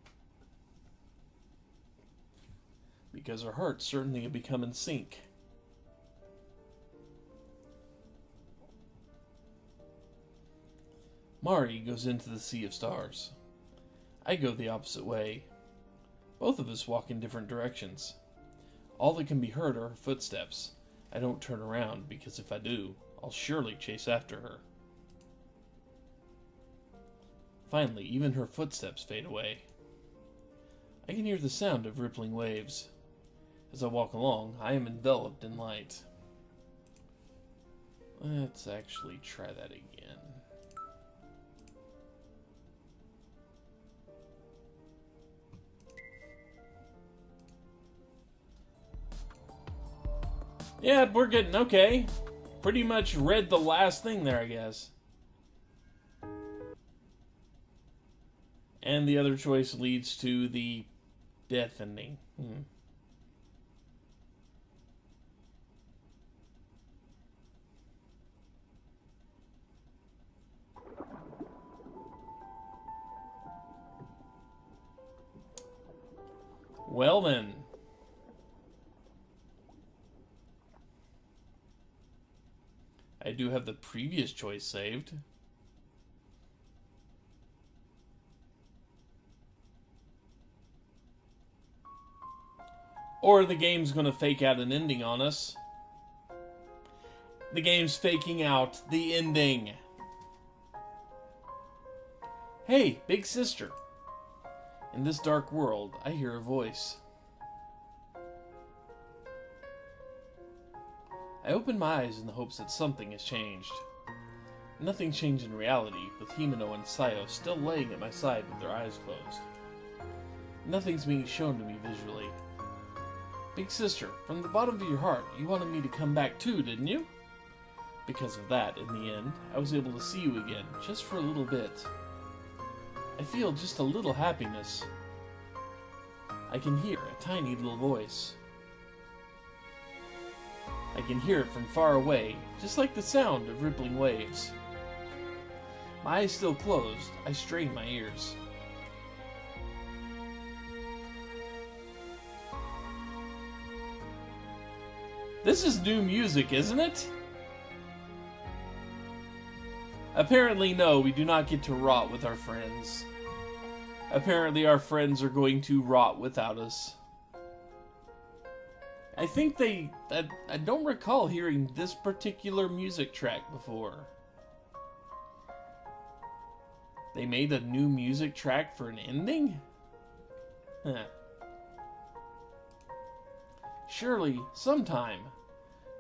Because our hearts certainly have become in sync. Mari goes into the sea of stars. I go the opposite way. Both of us walk in different directions. All that can be heard are her footsteps. I don't turn around, because if I do, I'll surely chase after her. Finally, even her footsteps fade away. I can hear the sound of rippling waves. As I walk along, I am enveloped in light. Let's actually try that again. Yeah, we're getting okay. Pretty much read the last thing there, I guess. And the other choice leads to the death ending. Well then. I do have the previous choice saved. Or the game's gonna fake out an ending on us. The game's faking out the ending. Hey, big sister. In this dark world, I hear a voice. I open my eyes in the hopes that something has changed. Nothing changed in reality, with Himeno and Sayo still laying at my side with their eyes closed. Nothing's being shown to me visually. Big sister, from the bottom of your heart, you wanted me to come back too, didn't you? Because of that, in the end, I was able to see you again, just for a little bit. I feel just a little happiness. I can hear a tiny little voice. I can hear it from far away, just like the sound of rippling waves. My eyes still closed, I strain my ears. This is new music, isn't it? Apparently, no, we do not get to rot with our friends. Apparently, our friends are going to rot without us. I think I don't recall hearing this particular music track before. They made a new music track for an ending? Huh. Surely, sometime.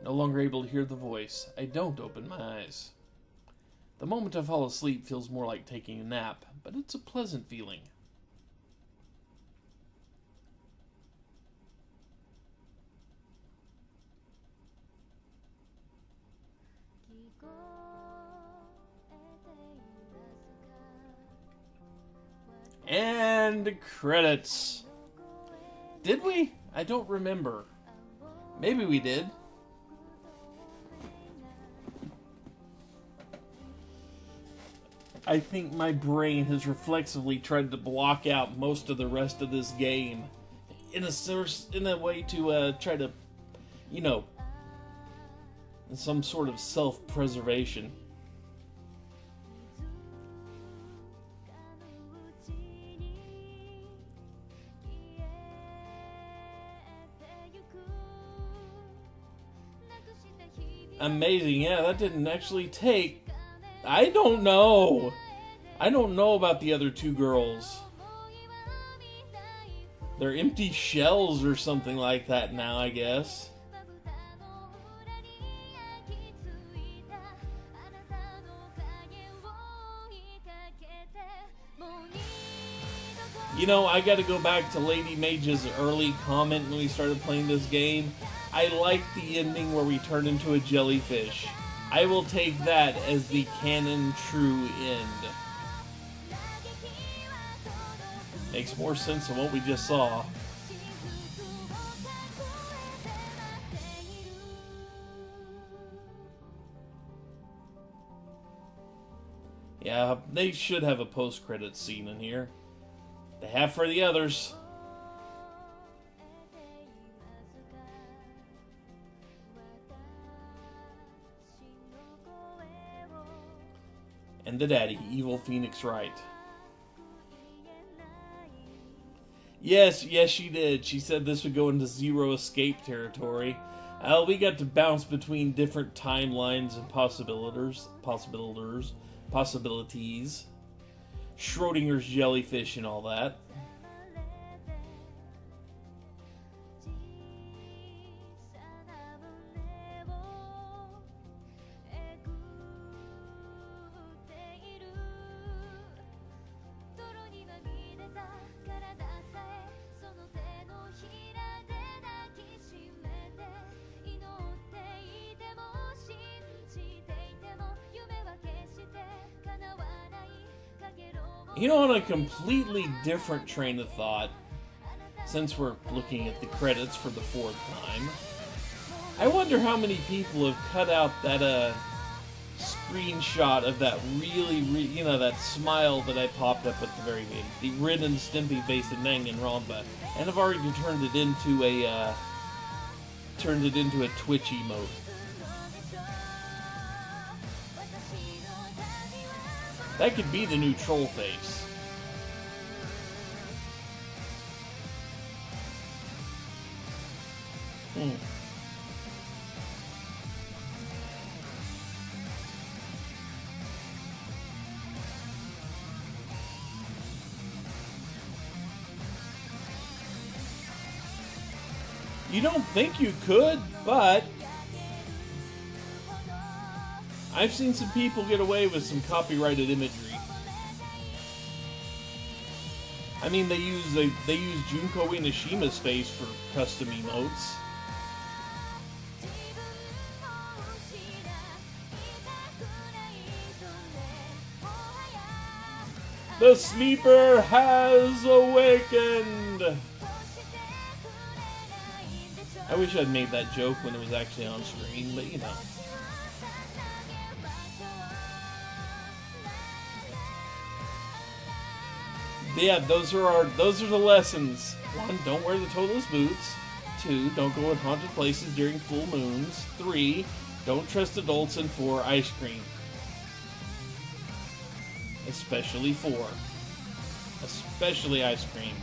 No longer able to hear the voice, I don't open my eyes. The moment I fall asleep feels more like taking a nap, but it's a pleasant feeling. And credits. Did we? I don't remember. Maybe we did. I think my brain has reflexively tried to block out most of the rest of this game in a way to try to, you know, some sort of self-preservation. Amazing, yeah, that didn't actually take... I don't know. I don't know about the other two girls. They're empty shells or something like that now, I guess. You know, I gotta go back to Lady Mage's early comment when we started playing this game. I like the ending where we turn into a jellyfish. I will take that as the canon true end. Makes more sense than what we just saw. Yeah, they should have a post-credits scene in here. They have for the others. And the daddy, Evil Phoenix Wright. Yes, she did. She said this would go into Zero Escape territory. We got to bounce between different timelines and possibilities. Schrodinger's jellyfish and all that. You know, on a completely different train of thought, since we're looking at the credits for the fourth time, I wonder how many people have cut out that screenshot of that you know, that smile that I popped up at the very beginning, the Rin and Stimpy face of Danganronpa, and have already turned it into a Twitch emote. That could be the new troll face. You don't think you could, but I've seen some people get away with some copyrighted imagery. I mean, they use Junko Inishima's face for custom emotes. The sleeper has awakened! I wish I'd made that joke when it was actually on screen, but you know. But yeah, those are the lessons. 1, don't wear the toeless boots. 2, don't go in haunted places during full moons. 3, don't trust adults. And 4, ice cream. Especially 4. Especially ice cream.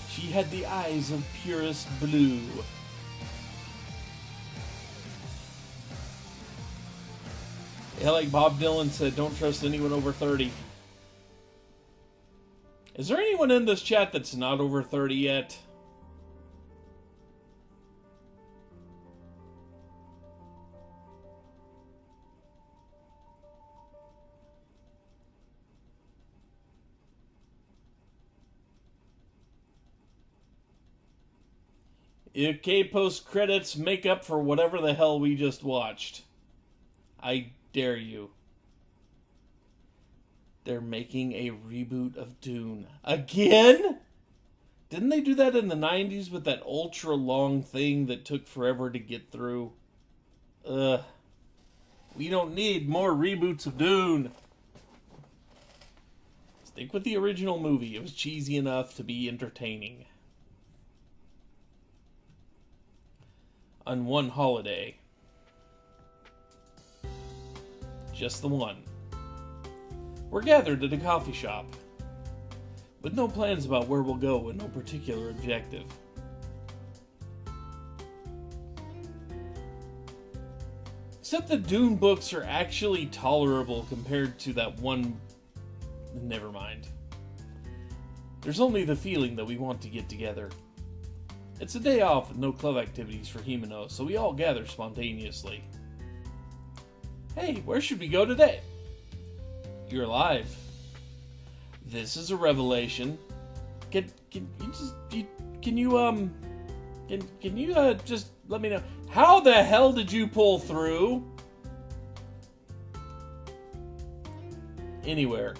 She had the eyes of purest blue. Yeah, like Bob Dylan said, don't trust anyone over 30. Is there anyone in this chat that's not over 30 yet? Okay, post credits make up for whatever the hell we just watched. I dare you. They're making a reboot of Dune. Again? Didn't they do that in the 90s with that ultra long thing that took forever to get through? We don't need more reboots of Dune. Stick with the original movie. It was cheesy enough to be entertaining. On one holiday. Just the one. We're gathered at a coffee shop, with no plans about where we'll go and no particular objective. Except the Dune books are actually tolerable compared to that one... Never mind. There's only the feeling that we want to get together. It's a day off with no club activities for Himeno, so we all gather spontaneously. Hey, where should we go today? You're alive. This is a revelation. Can you just let me know how the hell did you pull through? Anywhere.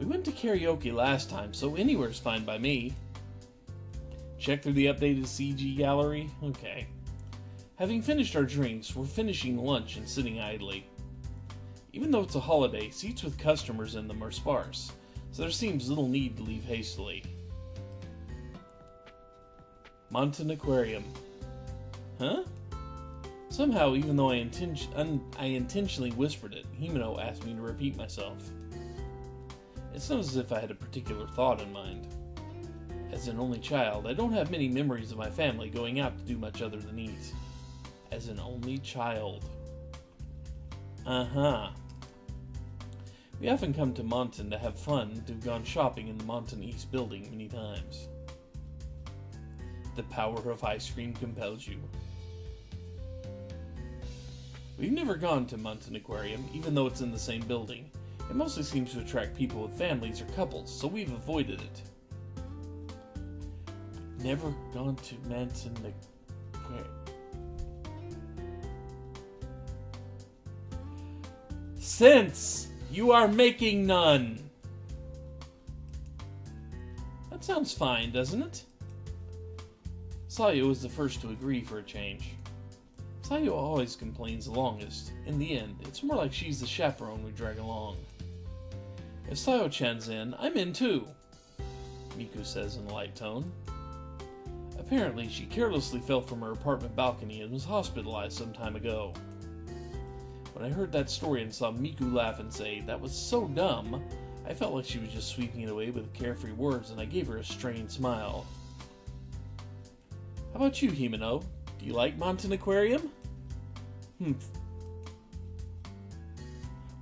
We went to karaoke last time, so anywhere's fine by me. Check through the updated CG gallery? Okay. Having finished our drinks, we're finishing lunch and sitting idly. Even though it's a holiday, seats with customers in them are sparse, so there seems little need to leave hastily. Montan Aquarium. Huh? Somehow, even though I intentionally whispered it, Himeno asked me to repeat myself. It's not as if I had a particular thought in mind. As an only child, I don't have many memories of my family going out to do much other than eat. As an only child. Uh-huh. We often come to Montan to have fun and have gone shopping in the Montan East building many times. The power of ice cream compels you. We've never gone to Montan Aquarium, even though it's in the same building. It mostly seems to attract people with families or couples, so we've avoided it. never gone to Manson the... Since you are making none. That sounds fine, doesn't it? Sayo was the first to agree for a change. Sayo always complains the longest. In the end, it's more like she's the chaperone we drag along. If Sayo-chan's in, I'm in too, Miku says in a light tone. Apparently, she carelessly fell from her apartment balcony and was hospitalized some time ago. When I heard that story and saw Miku laugh and say, "That was so dumb," I felt like she was just sweeping it away with carefree words, and I gave her a strained smile. How about you, Himeno? Do you like Mountain Aquarium? Humph.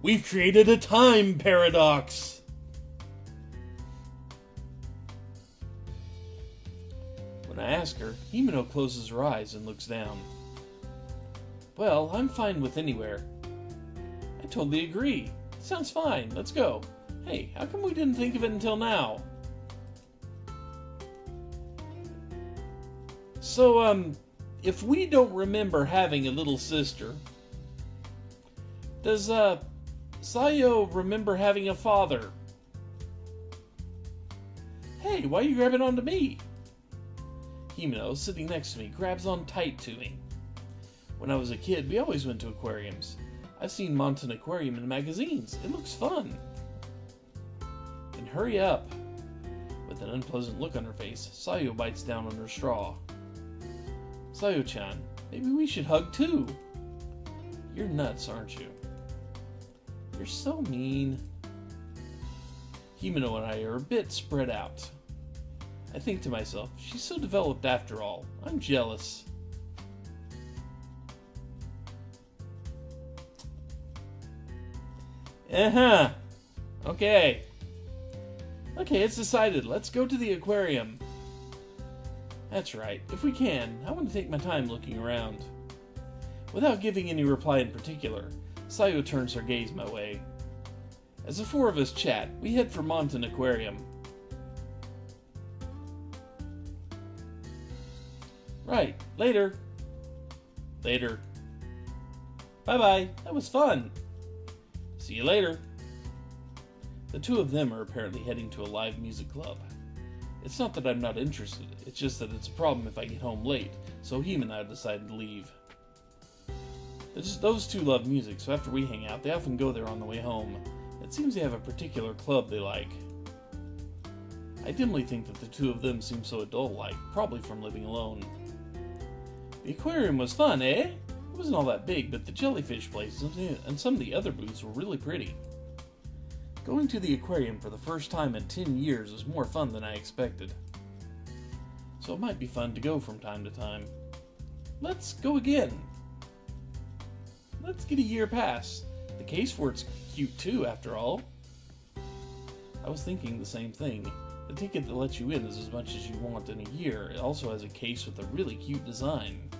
We've created a time paradox! When I ask her, Himeno closes her eyes and looks down. Well, I'm fine with anywhere. I totally agree. Sounds fine. Let's go. Hey, how come we didn't think of it until now? So, if we don't remember having a little sister, does, Sayo remember having a father? Hey, why are you grabbing onto me? Himeno, sitting next to me, grabs on tight to me. When I was a kid, we always went to aquariums. I've seen Mountain Aquarium in magazines. It looks fun. Then hurry up. With an unpleasant look on her face, Sayo bites down on her straw. Sayo-chan, maybe we should hug too. You're nuts, aren't you? You're so mean. Himeno and I are a bit spread out. I think to myself, she's so developed after all. I'm jealous. Okay. Okay, it's decided. Let's go to the aquarium. That's right. If we can, I want to take my time looking around. Without giving any reply in particular, Sayo turns her gaze my way. As the four of us chat, we head for Mountain Aquarium. Right. Later. Later. Bye-bye. That was fun. See you later. The two of them are apparently heading to a live music club. It's not that I'm not interested, it's just that it's a problem if I get home late, so Hime and I decided to leave. Those two love music, so after we hang out, they often go there on the way home. It seems they have a particular club they like. I dimly think that the two of them seem so adult-like, probably from living alone. The aquarium was fun, eh? It wasn't all that big, but the jellyfish place and some of the other booths were really pretty. Going to the aquarium for the first time in 10 years was more fun than I expected. So it might be fun to go from time to time. Let's go again. Let's get a year pass. The case for it's cute too, after all. I was thinking the same thing. The ticket that lets you in is as much as you want in a year. It also has a case with a really cute design.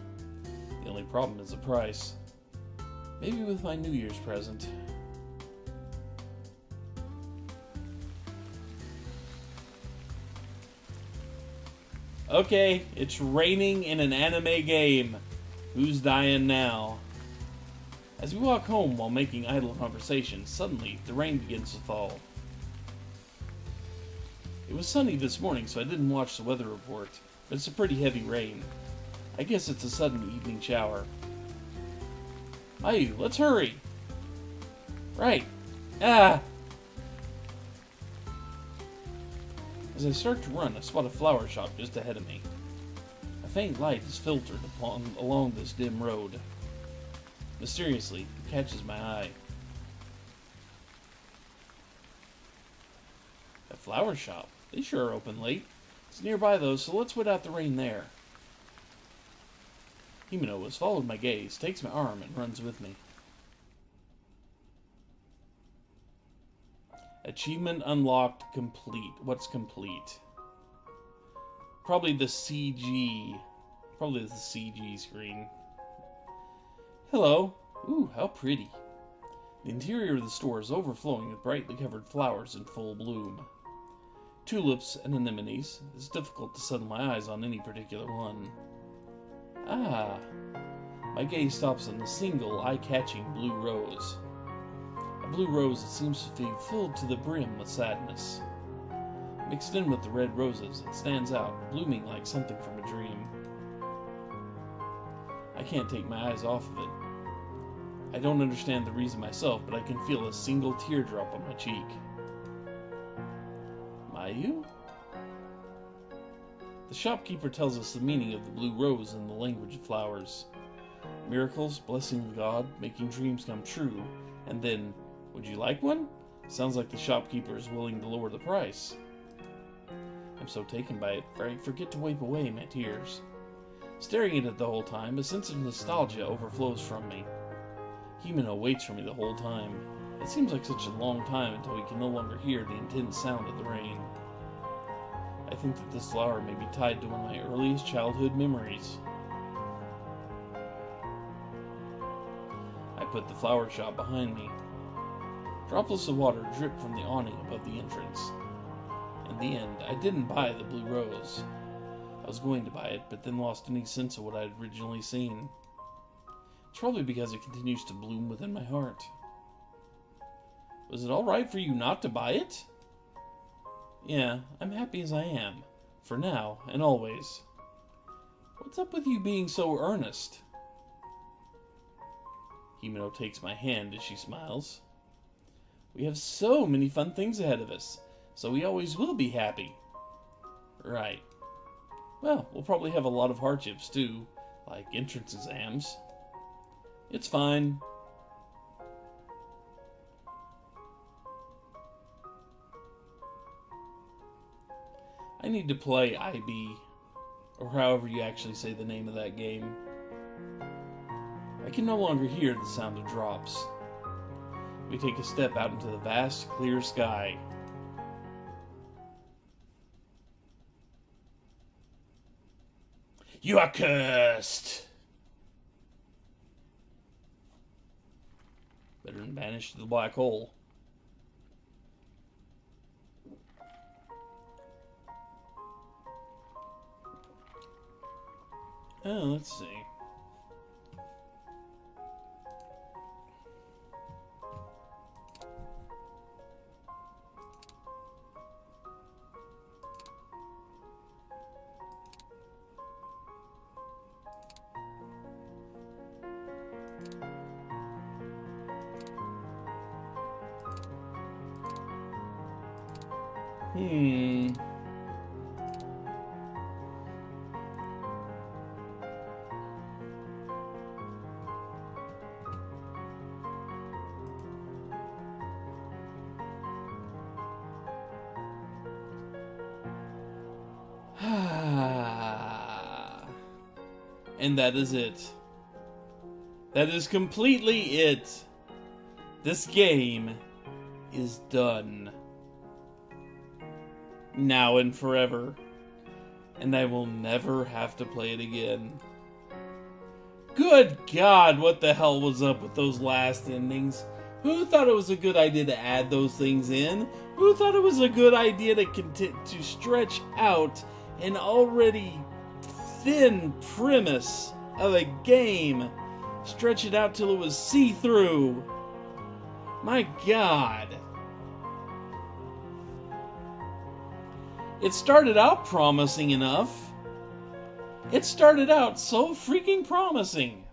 The only problem is the price. Maybe with my New Year's present. Okay, it's raining in an anime game. Who's dying now? As we walk home while making idle conversation, suddenly the rain begins to fall. It was sunny this morning, so I didn't watch the weather report, but it's a pretty heavy rain. I guess it's a sudden evening shower. Mayu, let's hurry! Right. Ah! As I start to run, I spot a flower shop just ahead of me. A faint light is filtered along this dim road. Mysteriously, it catches my eye. A flower shop? They sure are open late. It's nearby though, so let's wait out the rain there. Himeno has followed my gaze, takes my arm, and runs with me. Achievement unlocked complete. What's complete? Probably the CG. Probably the CG screen. Hello. Ooh, how pretty. The interior of the store is overflowing with brightly covered flowers in full bloom. tulips, and anemones. It's difficult to settle my eyes on any particular one. Ah, my gaze stops on the single eye-catching blue rose. A blue rose that seems to be filled to the brim with sadness. Mixed in with the red roses, it stands out, blooming like something from a dream. I can't take my eyes off of it. I don't understand the reason myself, but I can feel a single teardrop on my cheek. Mayu? The shopkeeper tells us the meaning of the blue rose in the language of flowers. Miracles, blessing God, making dreams come true, and then, would you like one? Sounds like the shopkeeper is willing to lower the price. I'm so taken by it, I forget to wipe away my tears. Staring at it the whole time, a sense of nostalgia overflows from me. Himeno waits for me the whole time. It seems like such a long time until we can no longer hear the intense sound of the rain. I think that this flower may be tied to one of my earliest childhood memories. I put the flower shop behind me. Droplets of water drip from the awning above the entrance. In the end, I didn't buy the blue rose. I was going to buy it, but then lost any sense of what I had originally seen. It's probably because it continues to bloom within my heart. Was it alright for you not to buy it? Yeah, I'm happy as I am. For now, and always. What's up with you being so earnest? Himeno takes my hand as she smiles. We have so many fun things ahead of us, so we always will be happy. Right. Well, we'll probably have a lot of hardships too, like entrance exams. It's fine. I need to play IB, or however you actually say the name of that game. I can no longer hear the sound of drops. We take a step out into the vast, clear sky. You are cursed! Better than banished to the black hole. Oh, let's see. And that is it. That is completely it. This game is done. Now and forever. And I will never have to play it again. Good God, what the hell was up with those last endings? Who thought it was a good idea to add those things in? Who thought it was a good idea to stretch out an already thin premise of a game? Stretch it out till it was see-through. My God. It started out promising enough. It started out so freaking promising.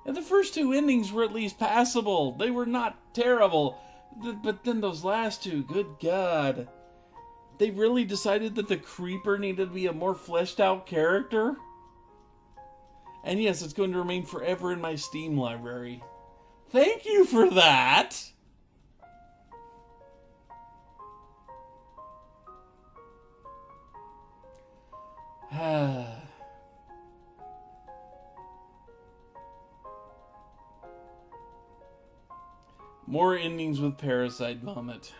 And the first two endings were at least passable. They were not terrible. But then those last two, good God. They really decided that the Creeper needed to be a more fleshed out character? And yes, it's going to remain forever in my Steam library. Thank you for that! More endings with Parasite Vomit.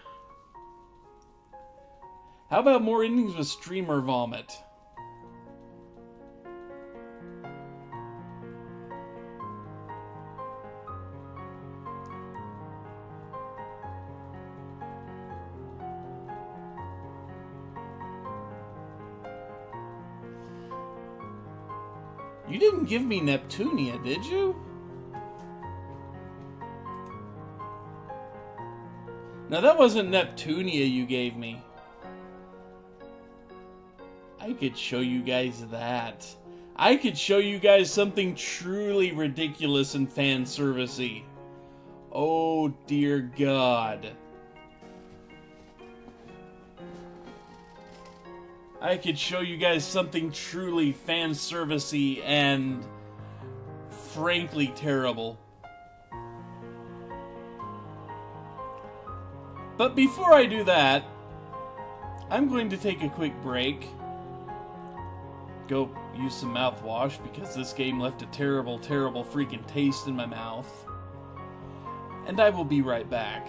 How about more endings with Streamer Vomit? You didn't give me Neptunia, did you? Now that wasn't Neptunia you gave me. I could show you guys that. I could show you guys something truly ridiculous and fan servicey. Oh dear God. I could show you guys something truly fan servicey and frankly terrible. But before I do that, I'm going to take a quick break. Go use some mouthwash because this game left a terrible, terrible freaking taste in my mouth. And I will be right back.